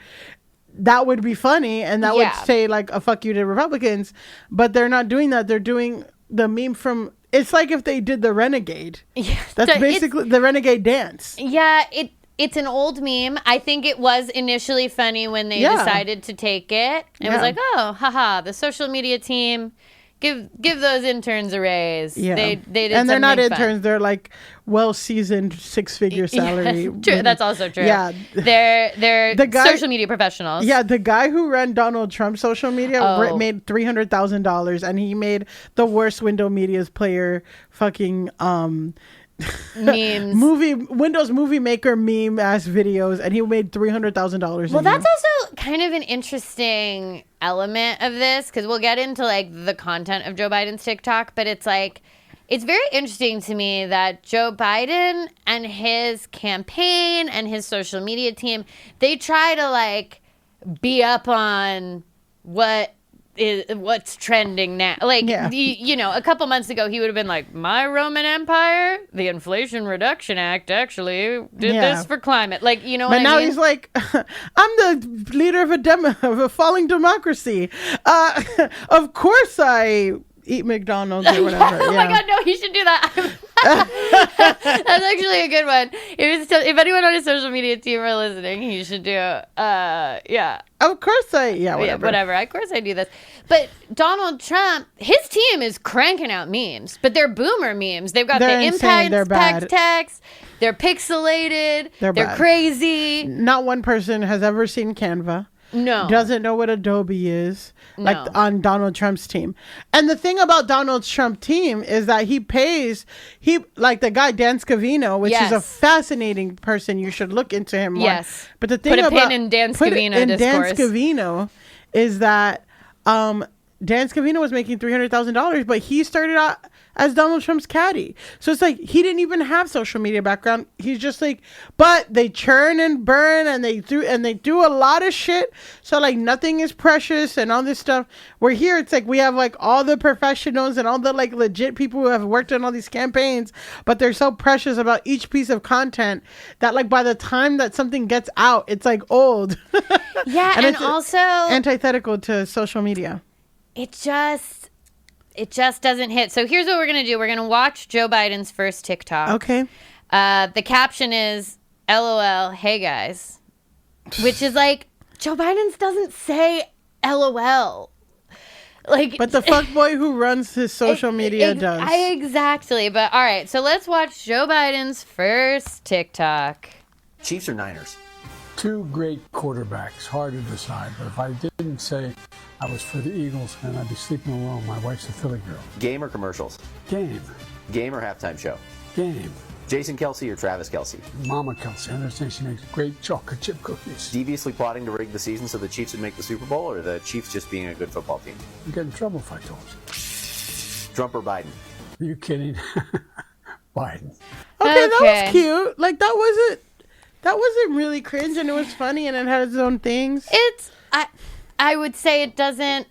that would be funny and that would say like a fuck you to Republicans. But they're not doing that. They're doing the meme from, it's like if they did the Renegade. Yeah, that's basically the Renegade dance. Yeah, it's an old meme. I think it was initially funny when they decided to take it. It was like, oh, haha, the social media team, give those interns a raise. Yeah. They did, and they're not fun. Interns. They're like well-seasoned 6-figure salary. Yeah, true. That's also true. Yeah, they're social media professionals. Yeah, the guy who ran Donald Trump's social media made $300,000, and he made the worst Windows Media's player fucking memes, Windows Movie Maker meme ass videos, and he made $300,000. Well, that's also kind of an interesting element of this because we'll get into like the content of Joe Biden's TikTok, but it's like it's very interesting to me that Joe Biden and his campaign and his social media team, they try to like be up on what what's trending now. Like, you know, a couple months ago, he would have been like, my Roman Empire, the Inflation Reduction Act actually did this for climate. Like, you know what I mean? But now he's like, I'm the leader of a falling democracy. Of course I eat McDonald's or whatever. Oh my God, no, he should do that. That's actually a good one. If anyone on his social media team are listening, he should do Of course whatever. Of course I do this. But Donald Trump, his team is cranking out memes, but they're boomer memes. They've got the impact text. They're pixelated. They're crazy. Not one person has ever seen Canva. No. Doesn't know what Adobe is, like on Donald Trump's team. And the thing about Donald Trump's team is that like the guy Dan Scavino, which is a fascinating person. You should look into him more. Yes. But the thing pin in Dan Scavino discourse. Dan Scavino is that Dan Scavino was making $300,000, but he started out as Donald Trump's caddy. So it's like he didn't even have social media background. He's just like, but they churn and burn and they do a lot of shit. So like nothing is precious and all this stuff. Where here it's like we have like all the professionals and all the like legit people who have worked on all these campaigns, but they're so precious about each piece of content that like by the time that something gets out, it's like old. Yeah, and it's also antithetical to social media. It just doesn't hit. So here's what we're going to do. We're going to watch Joe Biden's first TikTok. Okay. The caption is, LOL, hey guys. Which is like, Joe Biden's doesn't say LOL. Like, but the fuckboy who runs his social media does. Exactly. But all right, so let's watch Joe Biden's first TikTok. Chiefs or Niners? Two great quarterbacks, hard to decide. But if I didn't say I was for the Eagles, then I'd be sleeping alone. My wife's a Philly girl. Game or commercials? Game. Game or halftime show? Game. Jason Kelsey or Travis Kelsey? Mama Kelsey. I understand she makes great chocolate chip cookies. Deviously plotting to rig the season so the Chiefs would make the Super Bowl, or the Chiefs just being a good football team? I'd get in trouble if I told you. Trump or Biden? Are you kidding? Biden. Okay, that was cute. Like that wasn't really cringe, and it was funny, and it had its own things. I would say it doesn't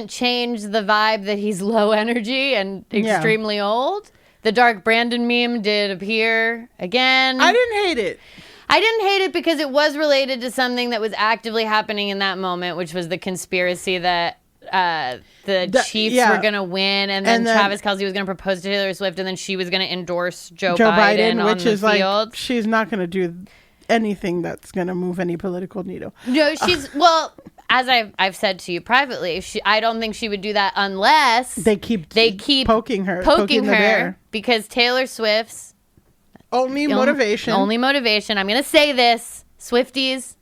change the vibe that he's low energy and extremely old. The Dark Brandon meme did appear again. I didn't hate it. I didn't hate it because it was related to something that was actively happening in that moment, which was the conspiracy that the Chiefs were going to win, and then Travis Kelsey was going to propose to Taylor Swift, and then she was going to endorse Joe Biden on which the is field. Like, she's not going to do anything that's going to move any political needle. No, well, as I've said to you privately, I don't think she would do that unless they keep poking her the bear. Because Taylor Swift's only motivation. I'm going to say this, Swifties,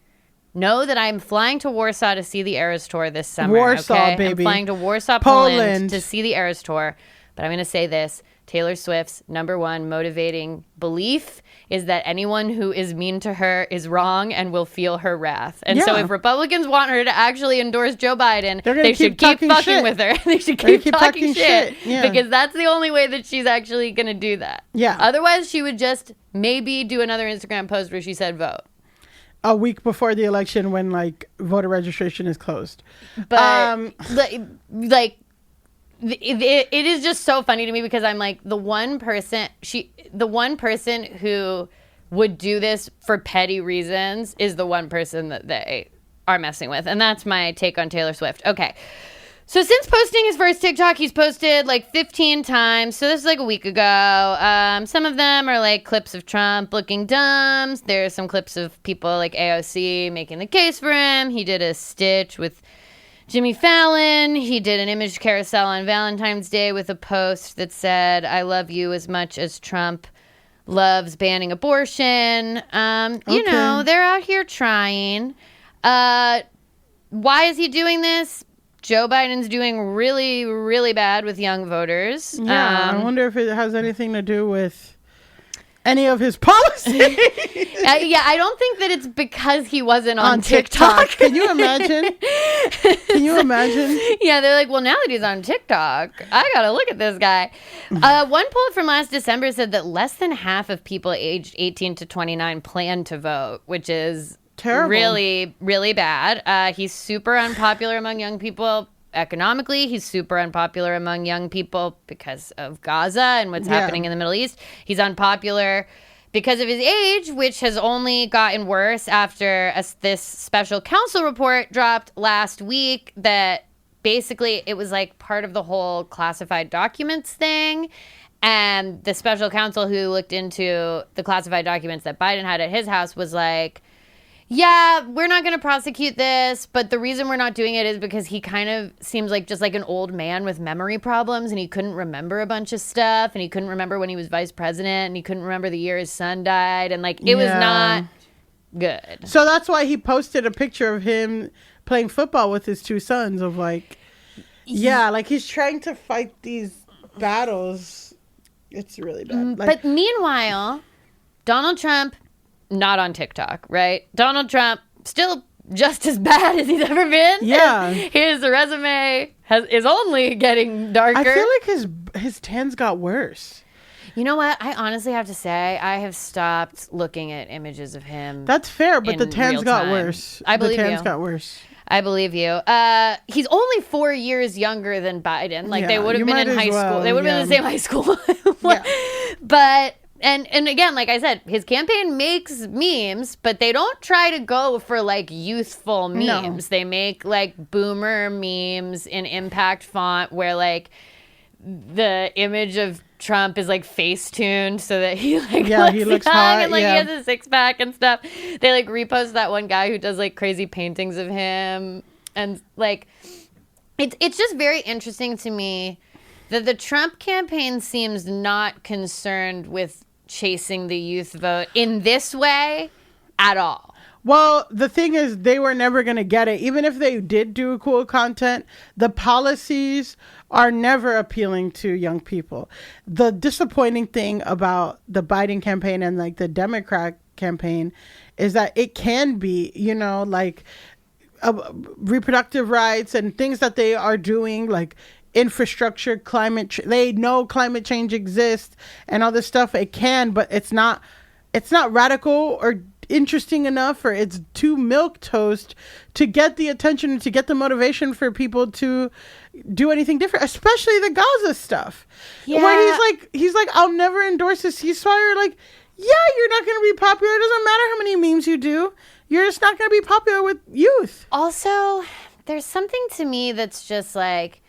know that I'm flying to Warsaw to see the Eras Tour this summer. Warsaw, baby. I'm flying to Warsaw, Poland to see the Eras Tour. But I'm going to say this. Taylor Swift's number one motivating belief is that anyone who is mean to her is wrong and will feel her wrath. And so if Republicans want her to actually endorse Joe Biden, they should keep fucking with her. They should keep talking shit. Yeah. Because that's the only way that she's actually going to do that. Yeah. Otherwise, she would just maybe do another Instagram post where she said vote. A week before the election when, like, voter registration is closed. But, it is just so funny to me because I'm like, the one person who would do this for petty reasons is the one person that they are messing with. And that's my take on Taylor Swift. Okay. So since posting his first TikTok, he's posted like 15 times. So this is like a week ago. Some of them are like clips of Trump looking dumb. There's some clips of people like AOC making the case for him. He did a stitch with Jimmy Fallon. He did an image carousel on Valentine's Day with a post that said, I love you as much as Trump loves banning abortion. You know, they're out here trying. Why is he doing this? Joe Biden's doing really, really bad with young voters. Yeah, I wonder if it has anything to do with any of his policies. I don't think that it's because he wasn't on TikTok. Can you imagine? Yeah, they're like, well, now that he's on TikTok, I gotta look at this guy. One poll from last December said that less than half of people aged 18 to 29 plan to vote, which is terrible. Really, really bad. He's super unpopular among young people. Economically, he's super unpopular among young people because of Gaza and what's happening in the Middle East. He's unpopular because of his age, which has only gotten worse after this special counsel report dropped last week that basically it was like part of the whole classified documents thing. And the special counsel who looked into the classified documents that Biden had at his house was like, yeah, we're not going to prosecute this, but the reason we're not doing it is because he kind of seems like just like an old man with memory problems, and he couldn't remember a bunch of stuff, and he couldn't remember when he was vice president, and he couldn't remember the year his son died, and like it was not good. So that's why he posted a picture of him playing football with his two sons of like, like he's trying to fight these battles. It's really bad. But meanwhile, Donald Trump, not on TikTok, right? Donald Trump still just as bad as he's ever been. Yeah. His resume is only getting darker. I feel like his tans got worse. You know what? I honestly have to say I have stopped looking at images of him. That's fair, but the tans got worse. I believe the tans got worse. I believe you. He's only 4 years younger than Biden. Like they would have been in high school. They would have been in the same high school. But and again, like I said, his campaign makes memes, but they don't try to go for like youthful memes. No. They make like boomer memes in impact font where like the image of Trump is like face tuned so that he like he looks young hot, and like he has a six pack and stuff. They like repost that one guy who does like crazy paintings of him, and like it's just very interesting to me that the Trump campaign seems not concerned with chasing the youth vote in this way at all. Well, the thing is, they were never going to get it. Even if they did do cool content, the policies are never appealing to young people. The disappointing thing about the Biden campaign and like the Democrat campaign is that it can be, you know, like reproductive rights and things that they are doing, like infrastructure, they know climate change exists and all this stuff. It can, but it's not radical or interesting enough, or it's too milquetoast to get the attention and to get the motivation for people to do anything different, especially the Gaza stuff. Where he's like, I'll never endorse a ceasefire. Like, yeah, you're not going to be popular. It doesn't matter how many memes you do. You're just not going to be popular with youth. Also, there's something to me that's just like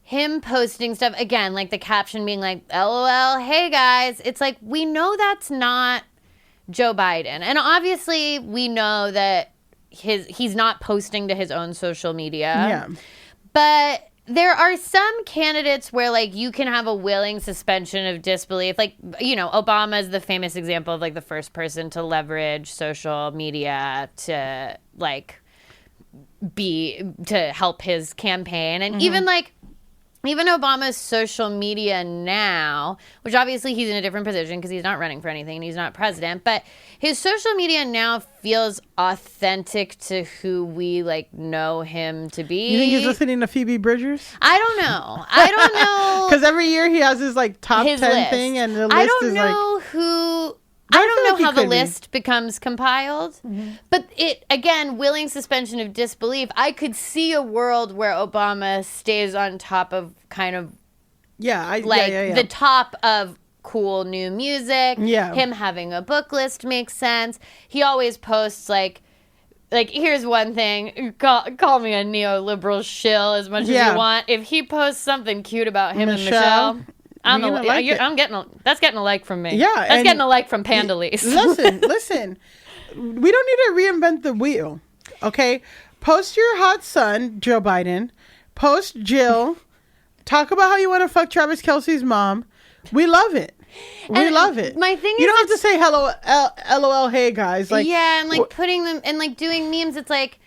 him posting stuff again, like the caption being like, LOL, hey guys. It's like, we know that's not Joe Biden. And obviously we know that he's not posting to his own social media. Yeah. But there are some candidates where like you can have a willing suspension of disbelief. Like, you know, Obama is the famous example of like the first person to leverage social media to like to help his campaign. And even Obama's social media now, which obviously he's in a different position because he's not running for anything and he's not president, but his social media now feels authentic to who we like know him to be. You think he's listening to Phoebe Bridgers? I don't know. Because every year he has his like top 10 list. thing, and the list is like, I don't know how the list becomes compiled, but it, again, willing suspension of disbelief. I could see a world where Obama stays on top of kind of the top of cool new music. Yeah. Him having a book list makes sense. He always posts like here's one thing, call me a neoliberal shill as much as you want. If he posts something cute about him and Michelle, that's getting a like from me. Yeah, that's getting a like from Pandalise. Listen. We don't need to reinvent the wheel. Okay, post your hot son, Joe Biden. Post Jill. Talk about how you want to fuck Travis Kelce's mom. We love it. We love it. My thing is, you don't have to say hello, LOL, hey guys. Like, yeah, and like putting them and like doing memes. It's like,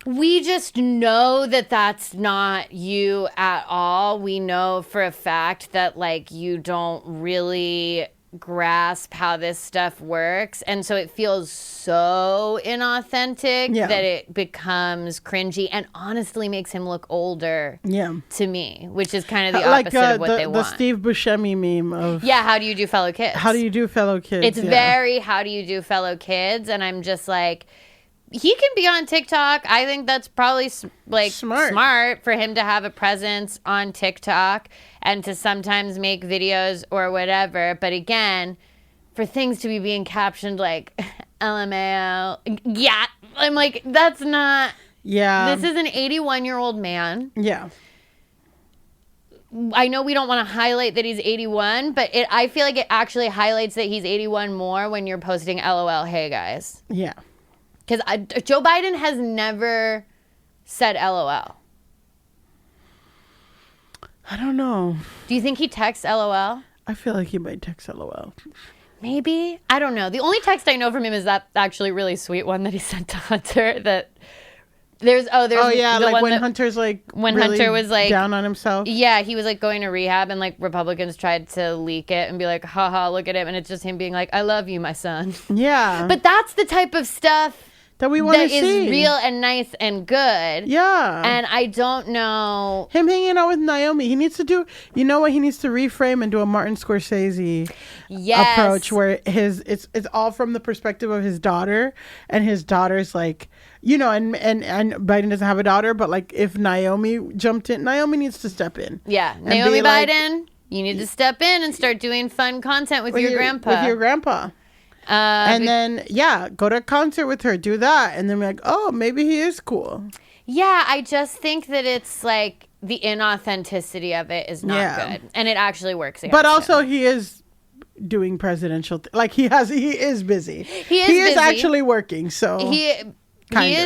we just know that that's not you at all. We know for a fact that like you don't really grasp how this stuff works, and so it feels so inauthentic that it becomes cringy and honestly makes him look older to me, which is kind of the opposite of what they want. The Steve Buscemi meme of how do you do fellow kids? How do you do fellow kids? It's very how do you do fellow kids, and I'm just like, he can be on TikTok. I think that's probably smart for him to have a presence on TikTok and to sometimes make videos or whatever. But again, for things to be being captioned like LMAO, yeah, I'm like, that's not. Yeah. This is an 81-year-old man. Yeah. I know we don't want to highlight that he's 81, but I feel like it actually highlights that he's 81 more when you're posting LOL, hey guys. Yeah. Because Joe Biden has never said LOL. I don't know. Do you think he texts LOL? I feel like he might text LOL. Maybe. I don't know. The only text I know from him is that actually really sweet one that he sent to Hunter that there's yeah, the like one when that, Hunter's like when really Hunter was like down on himself. Yeah, he was like going to rehab and like Republicans tried to leak it and be like, haha, look at him, and it's just him being like, I love you, my son. Yeah. But that's the type of stuff that we want to see. That is real and nice and good. Yeah. And I don't know. Him hanging out with Naomi. He needs to do, you know what? He needs to reframe and do a Martin Scorsese approach where it's all from the perspective of his daughter, and his daughter's like, you know, and Biden doesn't have a daughter, but like if Naomi jumped in, Naomi needs to step in. Yeah. Naomi Biden, you need to step in and start doing fun content with your grandpa. With your grandpa. And then, go to a concert with her, do that. And then we're like, oh, maybe he is cool. Yeah, I just think that it's like the inauthenticity of it is not good. And it actually works. But also he is doing presidential, like he is busy. He is actually working. So I'm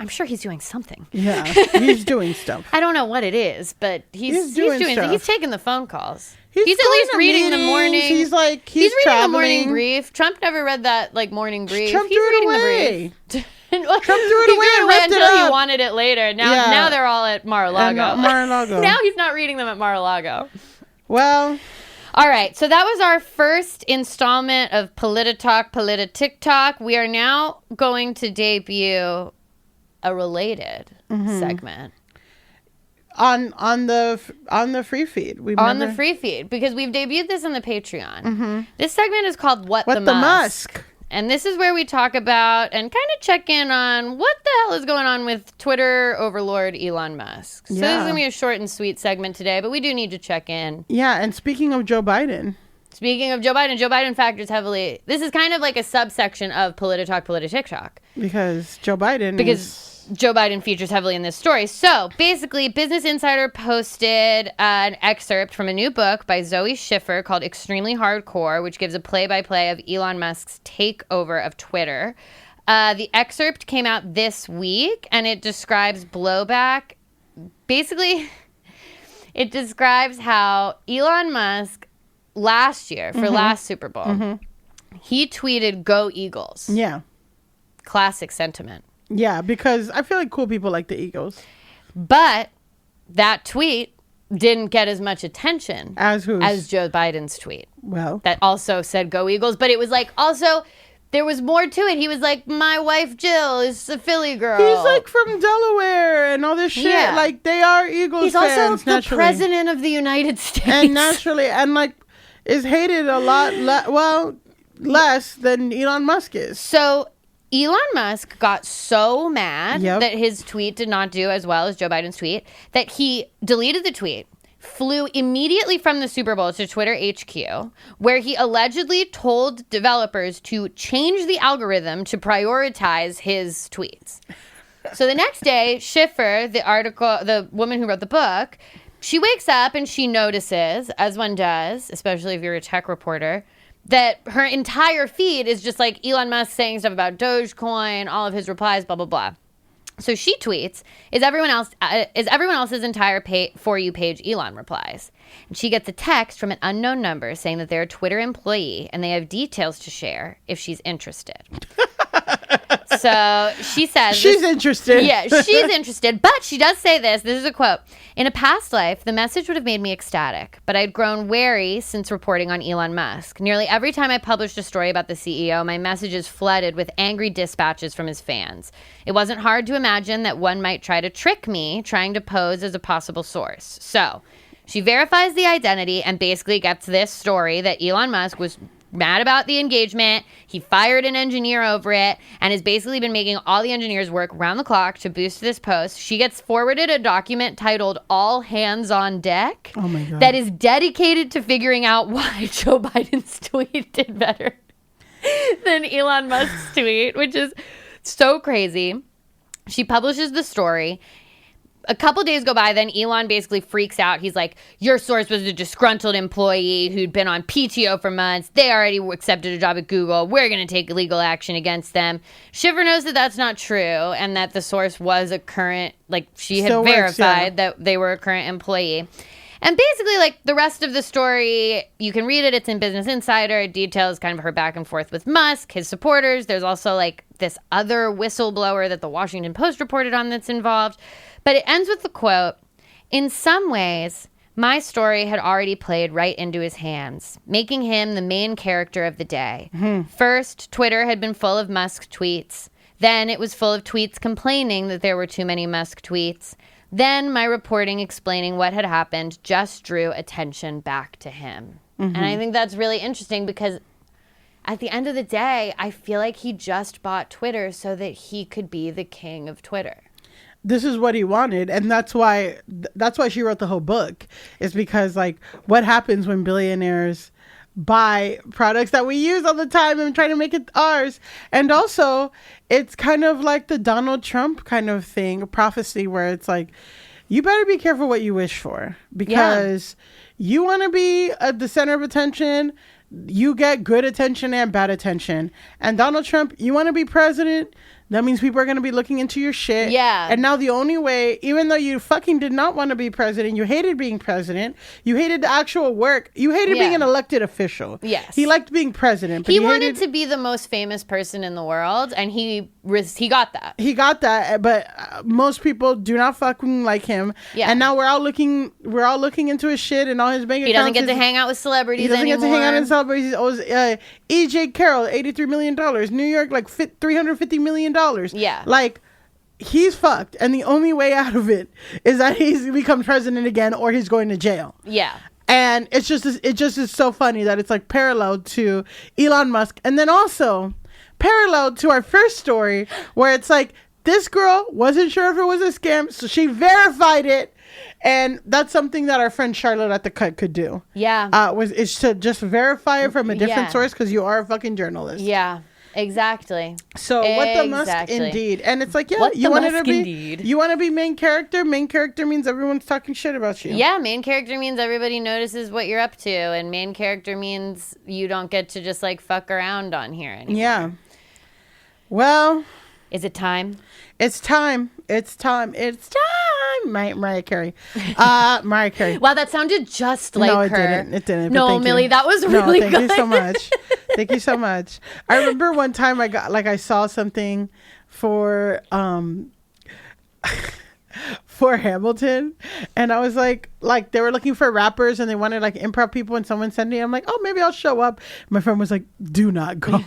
sure he's doing something. Yeah, he's doing stuff. I don't know what it is, but he's doing stuff. He's taking the phone calls. He's at least reading meetings. the morning. He's reading traveling. the morning brief. Trump never read that like morning brief. Trump he's threw reading it away. the brief. Trump threw it away and ripped until it up. he wanted it later. Now they're all at Mar-a-Lago. Mar-a-Lago. Now he's not reading them at Mar-a-Lago. Well, all right. So that was our first installment of Polititok. We are now going to debut a related segment. On the free feed. The free feed, because we've debuted this on the Patreon. This segment is called What the Musk. And this is where we talk about and kind of check in on what the hell is going on with Twitter overlord Elon Musk. So this is going to be a short and sweet segment today, but we do need to check in. Yeah, and speaking of Joe Biden. Joe Biden factors heavily. This is kind of like a subsection of Polititok. Because Joe Biden Joe Biden features heavily in this story. So basically, Business Insider posted an excerpt from a new book by Zoe Schiffer called Extremely Hardcore, which gives a play-by-play of Elon Musk's takeover of Twitter. The excerpt came out this week, and it describes blowback. Basically, it describes how Elon Musk last year, for last Super Bowl, he tweeted, "Go Eagles." Yeah. Classic sentiment. Yeah, because I feel like cool people like the Eagles. But that tweet didn't get as much attention as Joe Biden's tweet. Well, that also said "Go Eagles," but it was like also there was more to it. He was like, "My wife Jill is a Philly girl." He's like from Delaware and all this shit. Yeah. Like they are Eagles fans. He's also the president of the United States, and naturally, and like is hated a lot. Less than Elon Musk is. So Elon Musk got so mad that his tweet did not do as well as Joe Biden's tweet that he deleted the tweet, flew immediately from the Super Bowl to Twitter HQ, where he allegedly told developers to change the algorithm to prioritize his tweets. So the next day, Schiffer, the woman who wrote the book, she wakes up and she notices, as one does, especially if you're a tech reporter, that her entire feed is just like Elon Musk saying stuff about Dogecoin, all of his replies, blah, blah, blah. So she tweets, is everyone else's entire For You page Elon replies? And she gets a text from an unknown number saying that they're a Twitter employee and they have details to share if she's interested. So she says... She's interested. Yeah, she's interested. But she does say this. This is a quote. In a past life, the message would have made me ecstatic, but I'd grown wary since reporting on Elon Musk. Nearly every time I published a story about the CEO, my messages flooded with angry dispatches from his fans. It wasn't hard to imagine that one might try to trick me, trying to pose as a possible source. So... she verifies the identity and basically gets this story that Elon Musk was mad about the engagement. He fired an engineer over it and has basically been making all the engineers work round the clock to boost this post. She gets forwarded a document titled All Hands on Deck that is dedicated to figuring out why Joe Biden's tweet did better than Elon Musk's tweet, which is so crazy. She publishes the story. A couple days go by, then Elon basically freaks out. He's like, your source was a disgruntled employee who'd been on PTO for months. They already accepted a job at Google. We're going to take legal action against them. Shiver knows that that's not true and that the source was a current, like she had verified that they were a current employee. And basically, like, the rest of the story, you can read it. It's in Business Insider. It details kind of her back and forth with Musk, his supporters. There's also, like, this other whistleblower that the Washington Post reported on that's involved. But it ends with the quote, in some ways, my story had already played right into his hands, making him the main character of the day. First, Twitter had been full of Musk tweets. Then it was full of tweets complaining that there were too many Musk tweets. Then my reporting explaining what had happened just drew attention back to him. And I think that's really interesting because at the end of the day, I feel like he just bought Twitter so that he could be the king of Twitter. This is what he wanted, and that's why she wrote the whole book, is because, like, what happens when billionaires buy products that we use all the time and try to make it ours. And also, it's kind of like the Donald Trump kind of thing, a prophecy, where it's like, you better be careful what you wish for, because you want to be at the center of attention. You get good attention and bad attention. And Donald Trump, you want to be president, that means people are going to be looking into your shit. Yeah. And now the only way, even though you fucking did not want to be president, you hated being president, you hated the actual work, you hated being an elected official. Yes. He liked being president. But he wanted to be the most famous person in the world, and he got that. He got that, but most people do not fucking like him. Yeah. And now we're all looking into his shit and all his bank accounts. He doesn't get to hang out with celebrities anymore. He doesn't get to hang out with celebrities. He's always, E.J. Carroll, $83 million. New York, like $350 million. Yeah. Like, he's fucked. And the only way out of it is that he's become president again or he's going to jail. Yeah. And it just is so funny that it's like parallel to Elon Musk. And then also parallel to our first story where it's like, this girl wasn't sure if it was a scam, so she verified it. And that's something that our friend Charlotte at The Cut could do. Yeah. Is to just verify it from a different source, because you are a fucking journalist. Yeah. Exactly. So what the Musk indeed. And it's like, you want to be main character. Main character means everyone's talking shit about you. Yeah, main character means everybody notices what you're up to, and main character means you don't get to just like fuck around on here anymore. Yeah. Well, is it time? It's time. Mariah Carey. Mariah Carey. Wow, that sounded just like her. It didn't. No, Millie, that was really good. Thank you so much. Thank you so much. I remember one time I saw something for for Hamilton, and I was like they were looking for rappers and they wanted like improv people, and someone sent me. I'm like, oh, maybe I'll show up. My friend was like, do not go.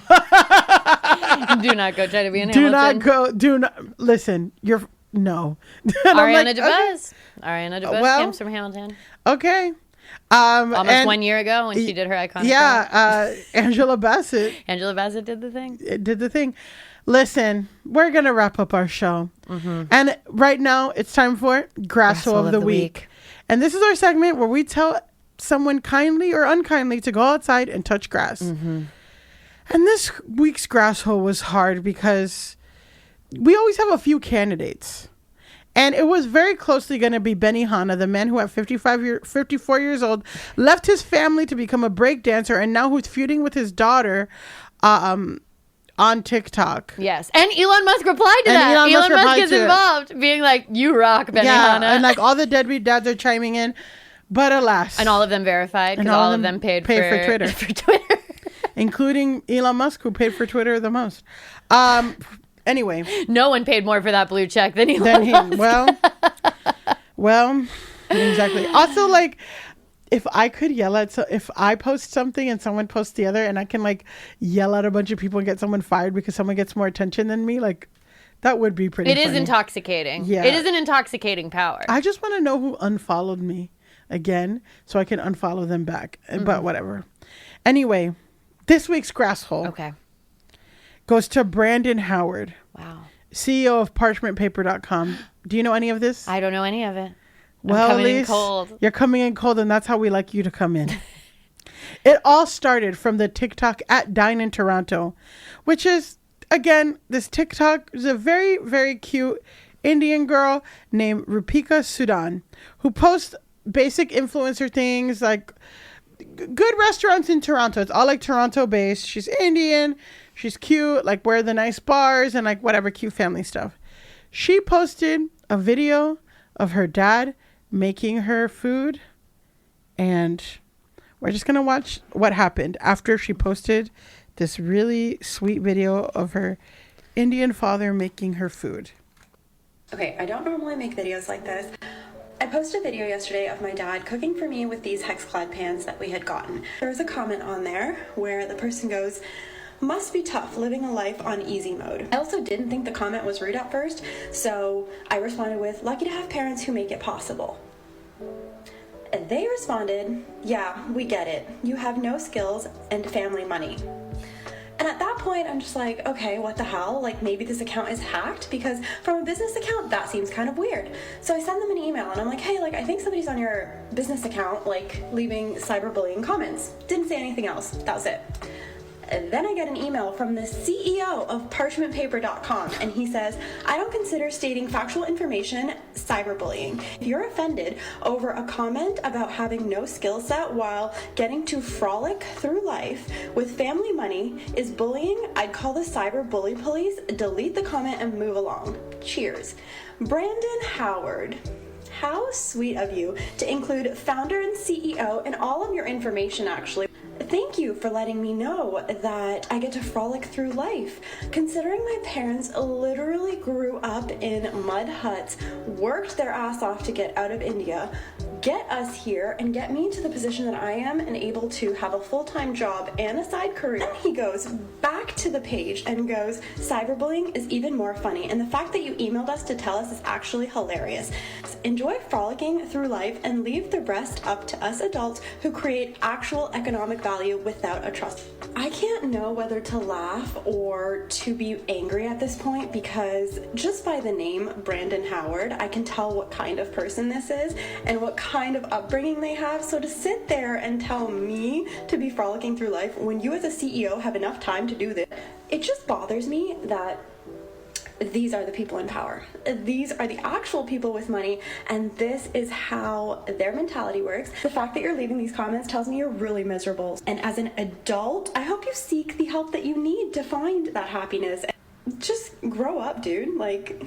Do not go try to be in Hamilton. Do not go. Do not listen. You're no. Ariana DeBose. Okay. Ariana DeBose comes from Hamilton. Okay. Almost 1 year ago when she did her iconic role. Angela Bassett. Angela Bassett did the thing. It did the thing. Listen, we're going to wrap up our show. Mm-hmm. And right now it's time for Grasshole of the Week. And this is our segment where we tell someone kindly or unkindly to go outside and touch grass. Mm-hmm. And this week's Grasshole was hard because we always have a few candidates. And it was very closely going to be Benny Hanna, the man who at 54 years old left his family to become a break dancer, and now who's feuding with his daughter on TikTok. Yes. And Elon Musk replied to that. Elon Musk is involved, being like, you rock, Benny Hanna. And like all the deadbeat dads are chiming in. But alas. And all of them verified, because all of them paid for Twitter. For Twitter. Including Elon Musk, who paid for Twitter the most. Anyway. No one paid more for that blue check than Elon Musk. Well, exactly. Also, like, if I could yell at, if I post something and someone posts the other, and I can like yell at a bunch of people and get someone fired because someone gets more attention than me, like, that would be pretty funny. It is intoxicating. Yeah. It is an intoxicating power. I just want to know who unfollowed me again so I can unfollow them back. Mm-hmm. But whatever. Anyway, This week's grasshole Okay. goes to Brandon Howard, Wow. CEO of parchmentpaper.com. Do you know any of this? I don't know any of it. Well, I'm coming in Elise, cold. you're coming in cold, and that's how we like you to come in. It all started from the TikTok at Dine in Toronto, which is, again, this TikTok is a very, very cute Indian girl named Rupika Sudan, who posts basic influencer things like good restaurants in Toronto. It's all like Toronto based. She's Indian. She's cute, like where the nice bars and like whatever cute family stuff. She posted a video of her dad making her food, and we're just going to watch what happened after she posted this really sweet video of her Indian father making her food. Okay, I don't normally make videos like this. I posted a video yesterday of my dad cooking for me with these hex-clad pans that we had gotten. There was a comment on there where the person goes, "Must be tough living a life on easy mode." I also didn't think the comment was rude at first, so I responded with, "Lucky to have parents who make it possible." And they responded, "Yeah, we get it. You have no skills and family money." And at that point, I'm just like, okay, what the hell? Like, maybe this account is hacked, because from a business account, that seems kind of weird. So I send them an email and I'm like, hey, like, I think somebody's on your business account, like, leaving cyberbullying comments. Didn't say anything else. That was it. And then I get an email from the CEO of parchmentpaper.com, and he says, "I don't consider stating factual information cyberbullying. If you're offended over a comment about having no skill set while getting to frolic through life with family money is bullying, I'd call the cyber bully police, delete the comment, and move along. Cheers." Brandon Howard. How sweet of you to include founder and CEO in all of your information, actually. Thank you for letting me know that I get to frolic through life. Considering my parents literally grew up in mud huts, worked their ass off to get out of India, get us here, and get me to the position that I am and able to have a full-time job and a side career. Then he goes back to the page and goes, "Cyberbullying is even more funny, and the fact that you emailed us to tell us is actually hilarious. Enjoy frolicking through life and leave the rest up to us adults who create actual economic value without a trust." I can't know whether to laugh or to be angry at this point, because just by the name Brandon Howard, I can tell what kind of person this is and what kind of upbringing they have. So to sit there and tell me to be frolicking through life when you as a CEO have enough time to do this, it just bothers me that these are the people in power. These are the actual people with money, and this is how their mentality works. The fact that you're leaving these comments tells me you're really miserable. And as an adult, I hope you seek the help that you need to find that happiness. Just grow up, dude. Like.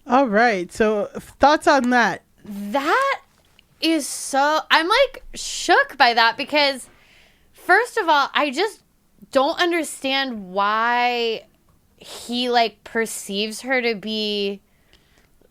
All right. So thoughts on that? That is so... I'm like shook by that, because first of all, I just don't understand why he like perceives her to be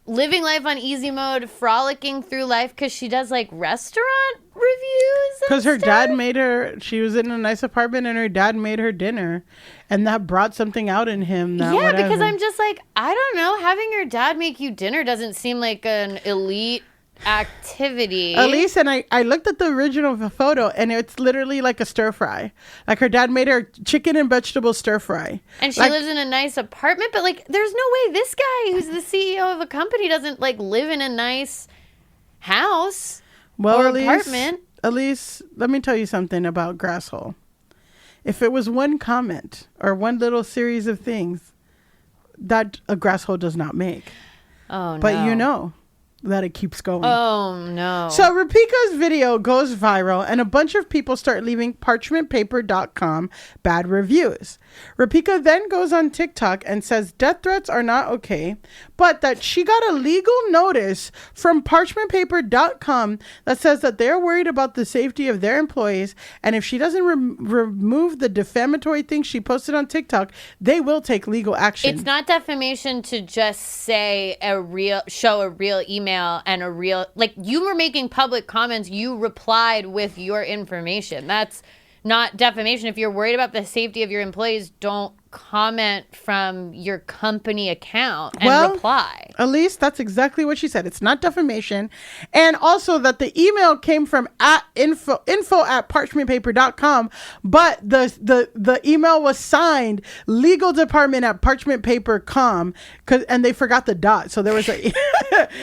living life on easy mode, frolicking through life, because she does like restaurant reviews. Because her dad made her, she was in a nice apartment and her dad made her dinner, and that brought something out in him. That yeah, whatever. because I'm just like, I don't know, having your dad make you dinner doesn't seem like an elite activity. Alise, and I looked at the original photo, and it's literally like a stir fry. Like her dad made her chicken and vegetable stir fry. And she like, lives in a nice apartment, but like there's no way this guy who's the CEO of a company doesn't like live in a nice house or apartment. Alise, let me tell you something about Grasshole. If it was one comment or one little series of things, that a Grasshole does not make. Oh no. But you know that it keeps going. Oh no. So Rupika's video goes viral, and a bunch of people start leaving parchmentpaper.com bad reviews. Rupika then goes on TikTok and says death threats are not okay, but that she got a legal notice from parchmentpaper.com that says that they're worried about the safety of their employees, and if she doesn't remove the defamatory things she posted on TikTok, they will take legal action. It's not defamation to just say show a real email and a real, like, you were making public comments, you replied with your information. That's not defamation. If you're worried about the safety of your employees, don't comment from your company account and reply. Alise, that's exactly what she said. It's not defamation. And also that the email came from info@parchmentpaper.com, but the email was signed legal department at parchmentpaper.com, and they forgot the dot. So there was a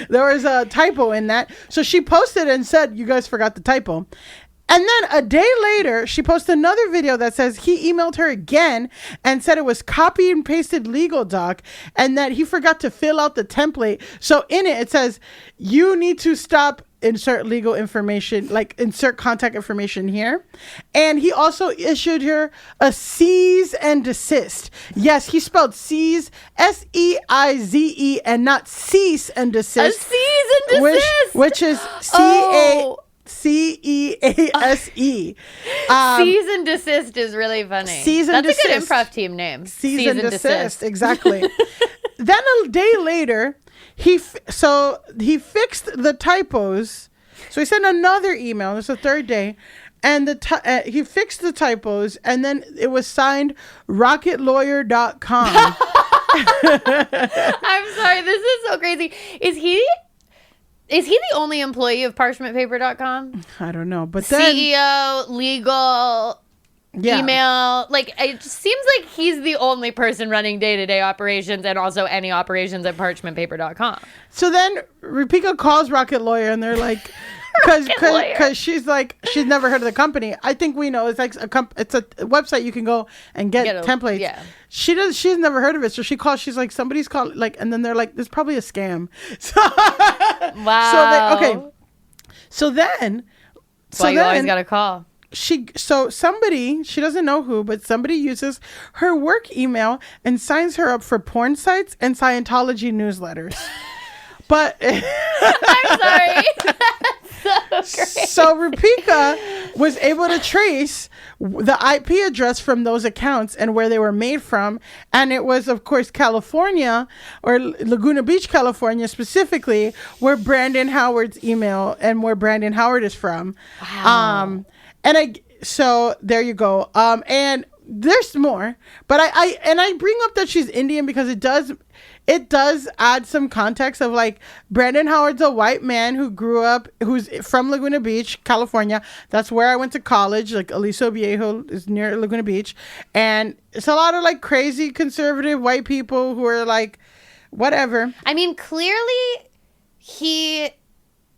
there was a typo in that. So she posted and said, you guys forgot the typo. And then a day later, she posted another video that says he emailed her again and said it was copy and pasted legal doc and that he forgot to fill out the template. So in it says, you need to stop, insert legal information, like insert contact information here. And he also issued her a cease and desist. Yes, he spelled cease, S-E-I-Z-E, and not cease and desist. A cease and desist! Which is C-A... C-E-A-S-E. Cease and desist is really funny. Cease and That's desist. a good improv team name. Cease and desist. Exactly. Then a day later, he fixed the typos. So he sent another email. This is the third day. And he fixed the typos. And then it was signed rocketlawyer.com. I'm sorry. This is so crazy. Is he the only employee of parchmentpaper.com? I don't know. But then CEO, legal, email. Like, it just seems like he's the only person running day-to-day operations and also any operations at parchmentpaper.com. So then Rupika calls Rocket Lawyer and they're like, because she's like, she's never heard of the company. I think we know it's like it's a website you can go and get templates. Yeah. She's never heard of it. So she calls, she's like, somebody's called, like, and then they're like, this is probably a scam. So, wow. So then you always got to call. Somebody, she doesn't know who, but somebody uses her work email and signs her up for porn sites and Scientology newsletters. But I'm sorry. So Rupika was able to trace the IP address from those accounts and where they were made from. And it was, of course, California, or Laguna Beach, California, specifically, where Brandon Howard's email and where Brandon Howard is from. Wow. So there you go. And there's more, but I bring up that she's Indian because it does add some context of, like, Brandon Howard's a white man who's from Laguna Beach, California. That's where I went to college. Like, Aliso Viejo is near Laguna Beach. And it's a lot of, like, crazy conservative white people who are like, whatever. I mean, clearly he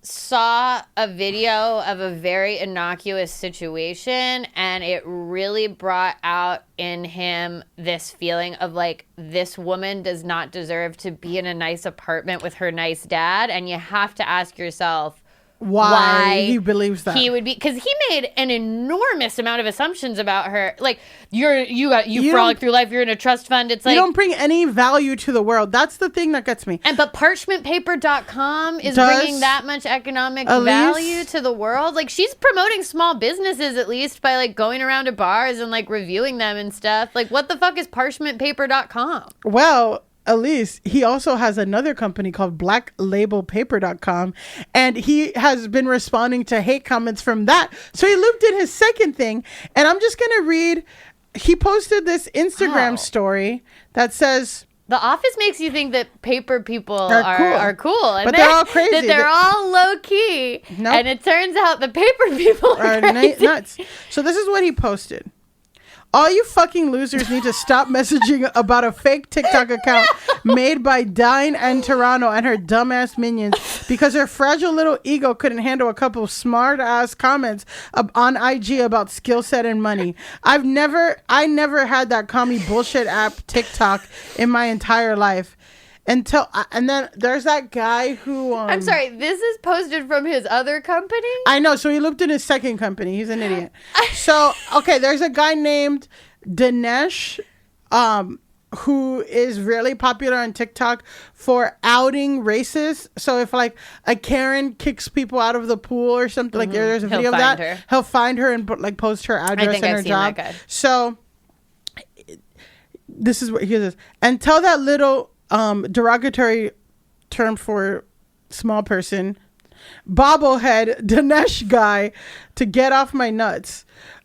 saw a video of a very innocuous situation and it really brought out in him this feeling of, like, this woman does not deserve to be in a nice apartment with her nice dad. And you have to ask yourself why he believes that. He would be, because he made an enormous amount of assumptions about her. Like, you frolic through life, you're in a trust fund. It's like, you don't bring any value to the world. That's the thing that gets me. But parchmentpaper.com is bringing that much economic value to the world. Like, she's promoting small businesses, at least, by, like, going around to bars and, like, reviewing them and stuff. Like, what the fuck is parchmentpaper.com? Well, Alise, he also has another company called blacklabelpaper.com, and he has been responding to hate comments from that. So he looped in his second thing, and I'm just going to read. He posted this Instagram story that says, The Office makes you think that paper people are cool. And but they're all crazy. That they're all low-key. Nope. And it turns out the paper people are crazy. Nuts. So this is what he posted. All you fucking losers need to stop messaging about a fake TikTok account made by Dine and Toronto and her dumbass minions because her fragile little ego couldn't handle a couple of smart ass comments on IG about skill set and money. I never had that commie bullshit app TikTok in my entire life. And then there's that guy who... I'm sorry, this is posted from his other company? I know, so he looped in his second company. He's an idiot. So, okay, there's a guy named Dinesh who is really popular on TikTok for outing racists. So if, like, a Karen kicks people out of the pool or something, like there's a video of that, he'll find her and, like, post her address and her job. That guy. So this is what he says. And tell that little... derogatory term for small person, bobblehead Dinesh guy to get off my nuts.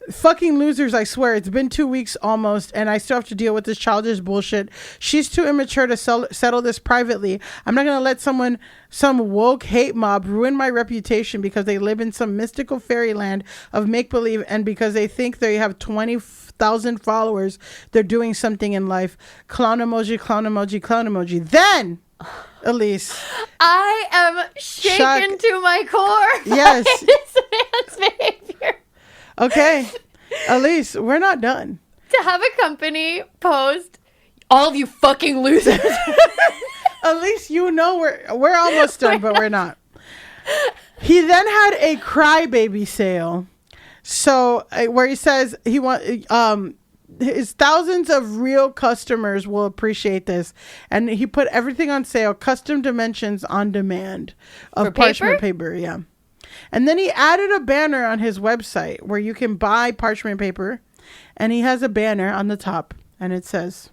Fucking losers, I swear. It's been 2 weeks almost, and I still have to deal with this childish bullshit. She's too immature to settle this privately. I'm not going to let some woke hate mob ruin my reputation because they live in some mystical fairyland of make-believe, and because they think they have 20,000 followers, they're doing something in life. Clown emoji, clown emoji, clown emoji. Then, Alise. I am shaken to my core Yes. by this man's behavior. Okay, Alise, we're not done. To have a company post, all of you fucking losers. Alise, you know we're almost done, but we're not. He then had a crybaby sale, so where he says he his thousands of real customers will appreciate this, and he put everything on sale, custom dimensions on demand of For parchment paper. Yeah. And then he added a banner on his website where you can buy parchment paper. And he has a banner on the top. And it says,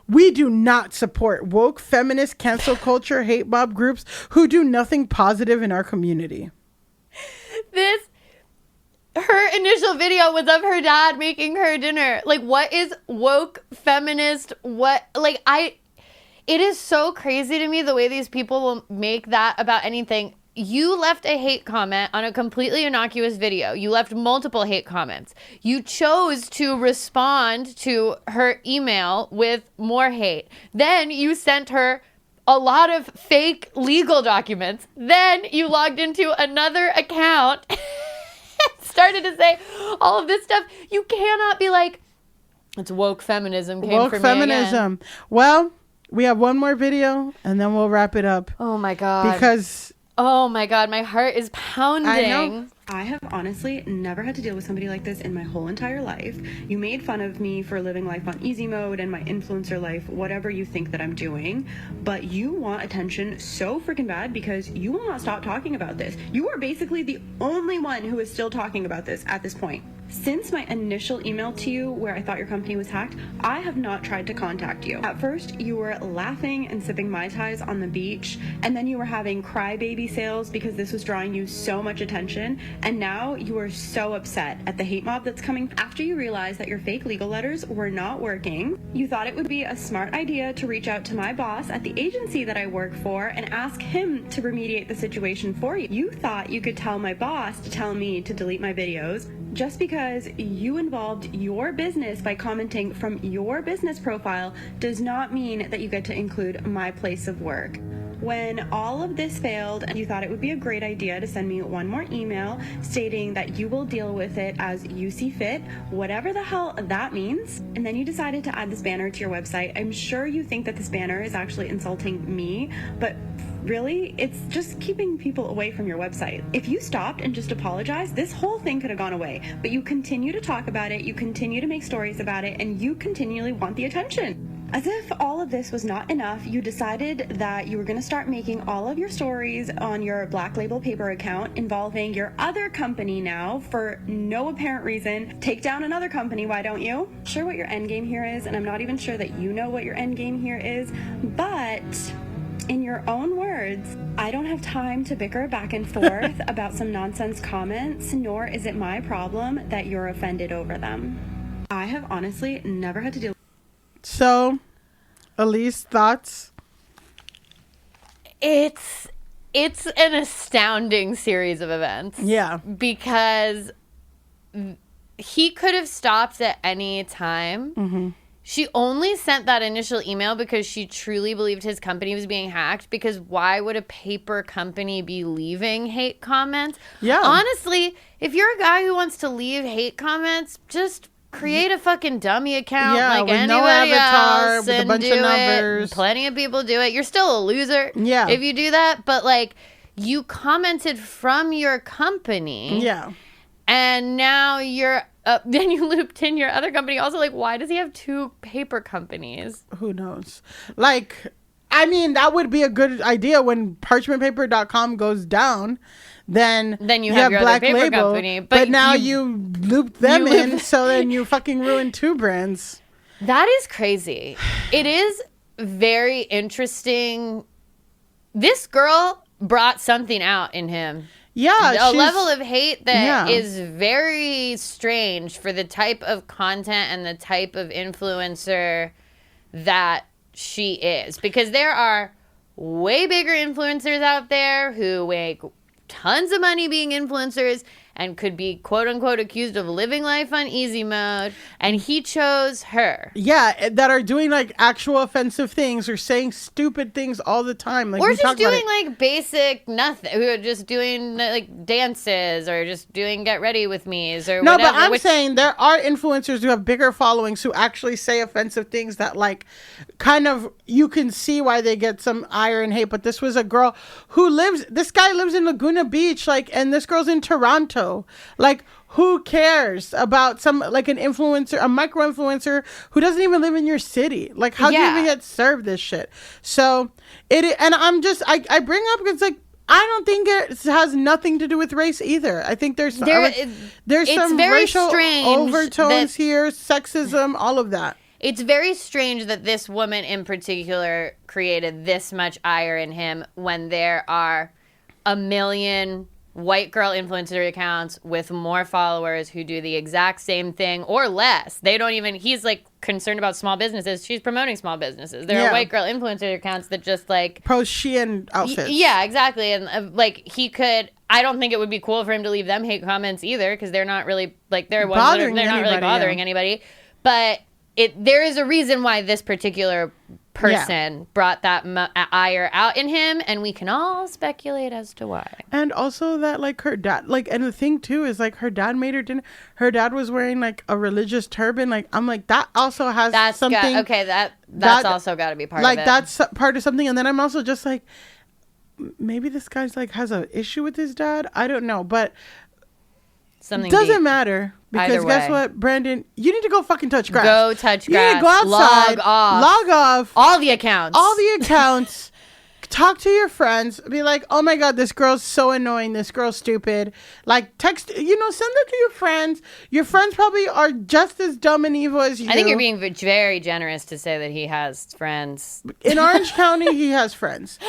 "We do not support woke, feminist, cancel culture, hate mob groups who do nothing positive in our community." Her initial video was of her dad making her dinner. Like, what is woke, feminist? It is so crazy to me the way these people will make that about anything. You left a hate comment on a completely innocuous video. You left multiple hate comments. You chose to respond to her email with more hate. Then you sent her a lot of fake legal documents. Then you logged into another account and started to say all of this stuff. You cannot be like, it's woke feminism came Woke for feminism. me again. Well, we have one more video and then we'll wrap it up. Oh my God. Because... oh my God, my heart is pounding. I know. I have honestly never had to deal with somebody like this in my whole entire life. You made fun of me for living life on easy mode and my influencer life, whatever you think that I'm doing, but you want attention so freaking bad because you will not stop talking about this. You are basically the only one who is still talking about this at this point. Since my initial email to you where I thought your company was hacked, I have not tried to contact you. At first, you were laughing and sipping Mai Tais on the beach, and then you were having crybaby sales because this was drawing you so much attention, and now you are so upset at the hate mob that's coming. After you realized that your fake legal letters were not working, you thought it would be a smart idea to reach out to my boss at the agency that I work for and ask him to remediate the situation for you. You thought you could tell my boss to tell me to delete my videos just because you involved your business by commenting from your business profile does not mean that you get to include my place of work. When all of this failed and you thought it would be a great idea to send me one more email stating that you will deal with it as you see fit, whatever the hell that means, and then you decided to add this banner to your website, I'm sure you think that this banner is actually insulting me, but really, it's just keeping people away from your website. If you stopped and just apologized, this whole thing could have gone away. But you continue to talk about it, you continue to make stories about it, and you continually want the attention. As if all of this was not enough, you decided that you were going to start making all of your stories on your Black Label Paper account involving your other company now for no apparent reason. Take down another company, why don't you? I'm sure what your end game here is, and I'm not even sure that you know what your end game here is, but in your own words, I don't have time to bicker back and forth about some nonsense comments, nor is it my problem that you're offended over them. I have honestly never had to deal. So, Alise, thoughts? It's an astounding series of events. Yeah. Because he could have stopped at any time. Mm-hmm. She only sent that initial email because she truly believed his company was being hacked, because why would a paper company be leaving hate comments? Yeah. Honestly, if you're a guy who wants to leave hate comments, just create a fucking dummy account like with anybody no avatar, else with a and bunch do of numbers. it. Plenty of people do it. You're still a loser if you do that. But like, you commented from your company. Yeah. And now you're then you looped in your other company. Also, like, why does he have two paper companies? Who knows? Like, I mean, that would be a good idea when parchmentpaper.com goes down. Then you have your Black other paper Label, company. but now you looped them in, so then you fucking ruined two brands. That is crazy. It is very interesting. This girl brought something out in him. Yeah, a level of hate that Yeah. is very strange for the type of content and the type of influencer that she is. Because there are way bigger influencers out there who make tons of money being influencers and could be quote unquote accused of living life on easy mode, and he chose her. Yeah, that are doing like actual offensive things or saying stupid things all the time. Like, Or we just talk about doing it. like basic nothing, who are just doing like dances or just doing get ready with me's or No, whatever. but I'm saying there are influencers who have bigger followings who actually say offensive things that like kind of you can see why they get some ire and hate. But this was a girl who this guy lives in Laguna Beach, like, and this girl's in Toronto. Like, who cares about some like an influencer, a micro influencer who doesn't even live in your city? Like, how do you even get served this shit? So and I bring up because like I don't think it has nothing to do with race either. I think there's some very racial strange overtones here, sexism, all of that. It's very strange that this woman in particular created this much ire in him when there are a million white girl influencer accounts with more followers who do the exact same thing or less. They don't even, he's like concerned about small businesses. She's promoting small businesses. There are white girl influencer accounts that just like post Shein outfits. Yeah, exactly. And like he could, I don't think it would be cool for him to leave them hate comments either because they're not really like, they're not really bothering anybody. But there is a reason why this particular person brought that ire out in him, and we can all speculate as to why. And also that like her dad, like, and the thing too is like her dad made her dinner. Her dad was wearing like a religious turban. Like, I'm like, that also has something. That's also got to be part of it. Like, that's part of something. And then I'm also just like, maybe this guy's like has an issue with his dad. I don't know, but something doesn't matter. Because guess what, Brandon? You need to go fucking touch grass. Go touch grass. You need to go outside. Log off. All the accounts. Talk to your friends. Be like, oh my God, this girl's so annoying. This girl's stupid. Like, text, send it to your friends. Your friends probably are just as dumb and evil as you. I think you're being very generous to say that he has friends. In Orange County, he has friends.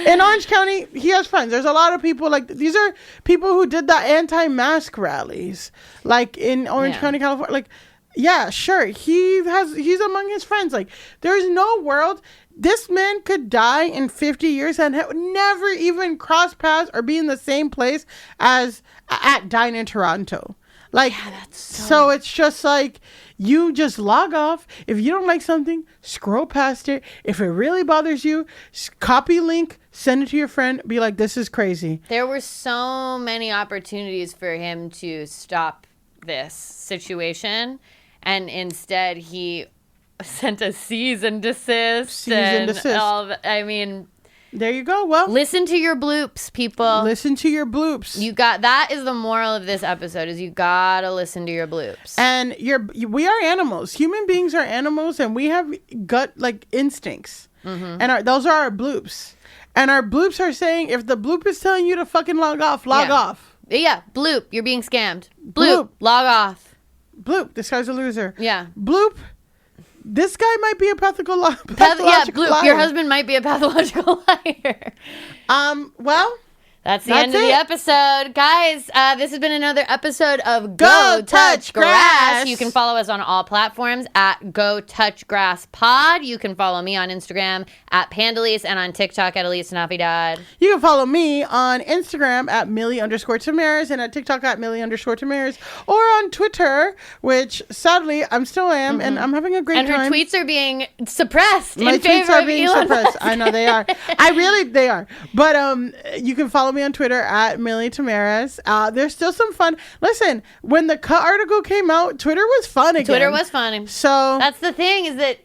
In Orange County, he has friends. There's a lot of people like, these are people who did the anti-mask rallies. Like in Orange County, California. Like, yeah, sure. He's among his friends. Like, there's no world. This man could die in 50 years and never even cross paths or be in the same place as at Dine in Toronto. Like, so it's just like, you just log off. If you don't like something, scroll past it. If it really bothers you, copy link, send it to your friend. Be like, this is crazy. There were so many opportunities for him to stop this situation. And instead he sent a cease and desist. I mean, there you go. Well, listen to your bloops, people. Listen to your bloops. That is the moral of this episode, is you gotta listen to your bloops. And we are animals. Human beings are animals, and we have gut like instincts. Mm-hmm. And those are our bloops. And our bloops are saying, if the bloop is telling you to fucking log off, log off. Yeah, bloop, you're being scammed. Bloop, log off. Bloop, this guy's a loser. Yeah. Bloop, this guy might be a pathological bloop, liar. your husband might be a pathological liar. Well, that's the end of the episode. Guys, this has been another episode of Go Touch Grass. You can follow us on all platforms at Go Touch Grass Pod. You can follow me on Instagram at Pandalise and on TikTok at Alise Navidad. You can follow me on Instagram at Milly_Tamaris and at TikTok at Milly_Tamaris, or on Twitter, which sadly I still am, and I'm having a great time. And her tweets are being suppressed. My tweets are being suppressed. I know they are. They are. But you can follow me on Twitter at Milly Tamaris. There's still some fun. Listen, when the cut article came out, Twitter was fun again. Twitter was fun. So that's the thing, is that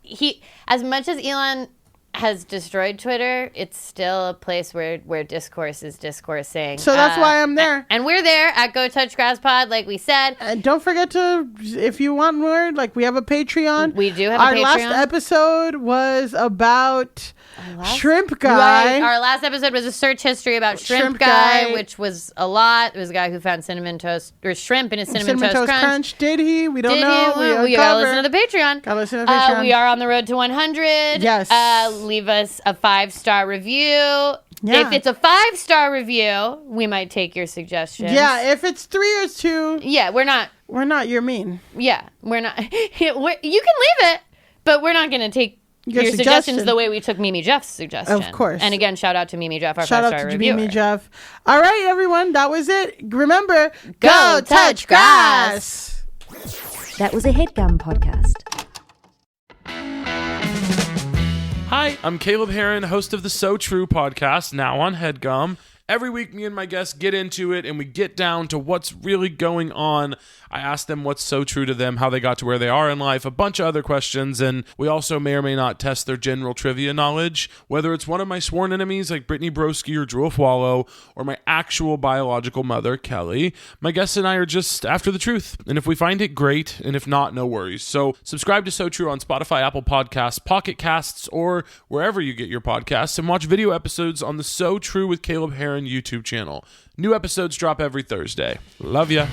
he as much as Elon has destroyed Twitter, it's still a place where discourse is discoursing. So that's why I'm there. And we're there at Go Touch Grass Pod, like we said. And don't forget to, if you want more, like, we have a Patreon. We do have a Patreon. Our last episode was about Shrimp Guy. Our last episode was a search history about Shrimp Guy, which was a lot. It was a guy who found shrimp in his cinnamon toast crunch. Did he? We don't know. We gotta listen to the Patreon. Gotta listen to the Patreon. We are on the road to 100. Yes. leave us a 5-star review. Yeah. If it's a 5-star review, we might take your suggestions. Yeah, if it's 3 or 2, Yeah, we're not. you're mean. Yeah, we're not. You can leave it, but we're not going to take your suggestions the way we took Mimi Jeff's suggestion. Of course. And again, shout out to Mimi Jeff, our Shout 5-star out to reviewer. Mimi Jeff. All right, everyone, that was it. Remember, Go touch grass. That was a HeadGum podcast. Hi, I'm Caleb Heron, host of the So True podcast, now on HeadGum. Every week, me and my guests get into it, and we get down to what's really going on. I ask them what's so true to them, how they got to where they are in life, a bunch of other questions, and we also may or may not test their general trivia knowledge, whether it's one of my sworn enemies like Brittany Broski or Drew Wallow, or my actual biological mother, Kelly. My guests and I are just after the truth, and if we find it, great, and if not, no worries. So subscribe to So True on Spotify, Apple Podcasts, Pocket Casts, or wherever you get your podcasts, and watch video episodes on the So True with Caleb Heron YouTube channel. New episodes drop every Thursday. Love ya.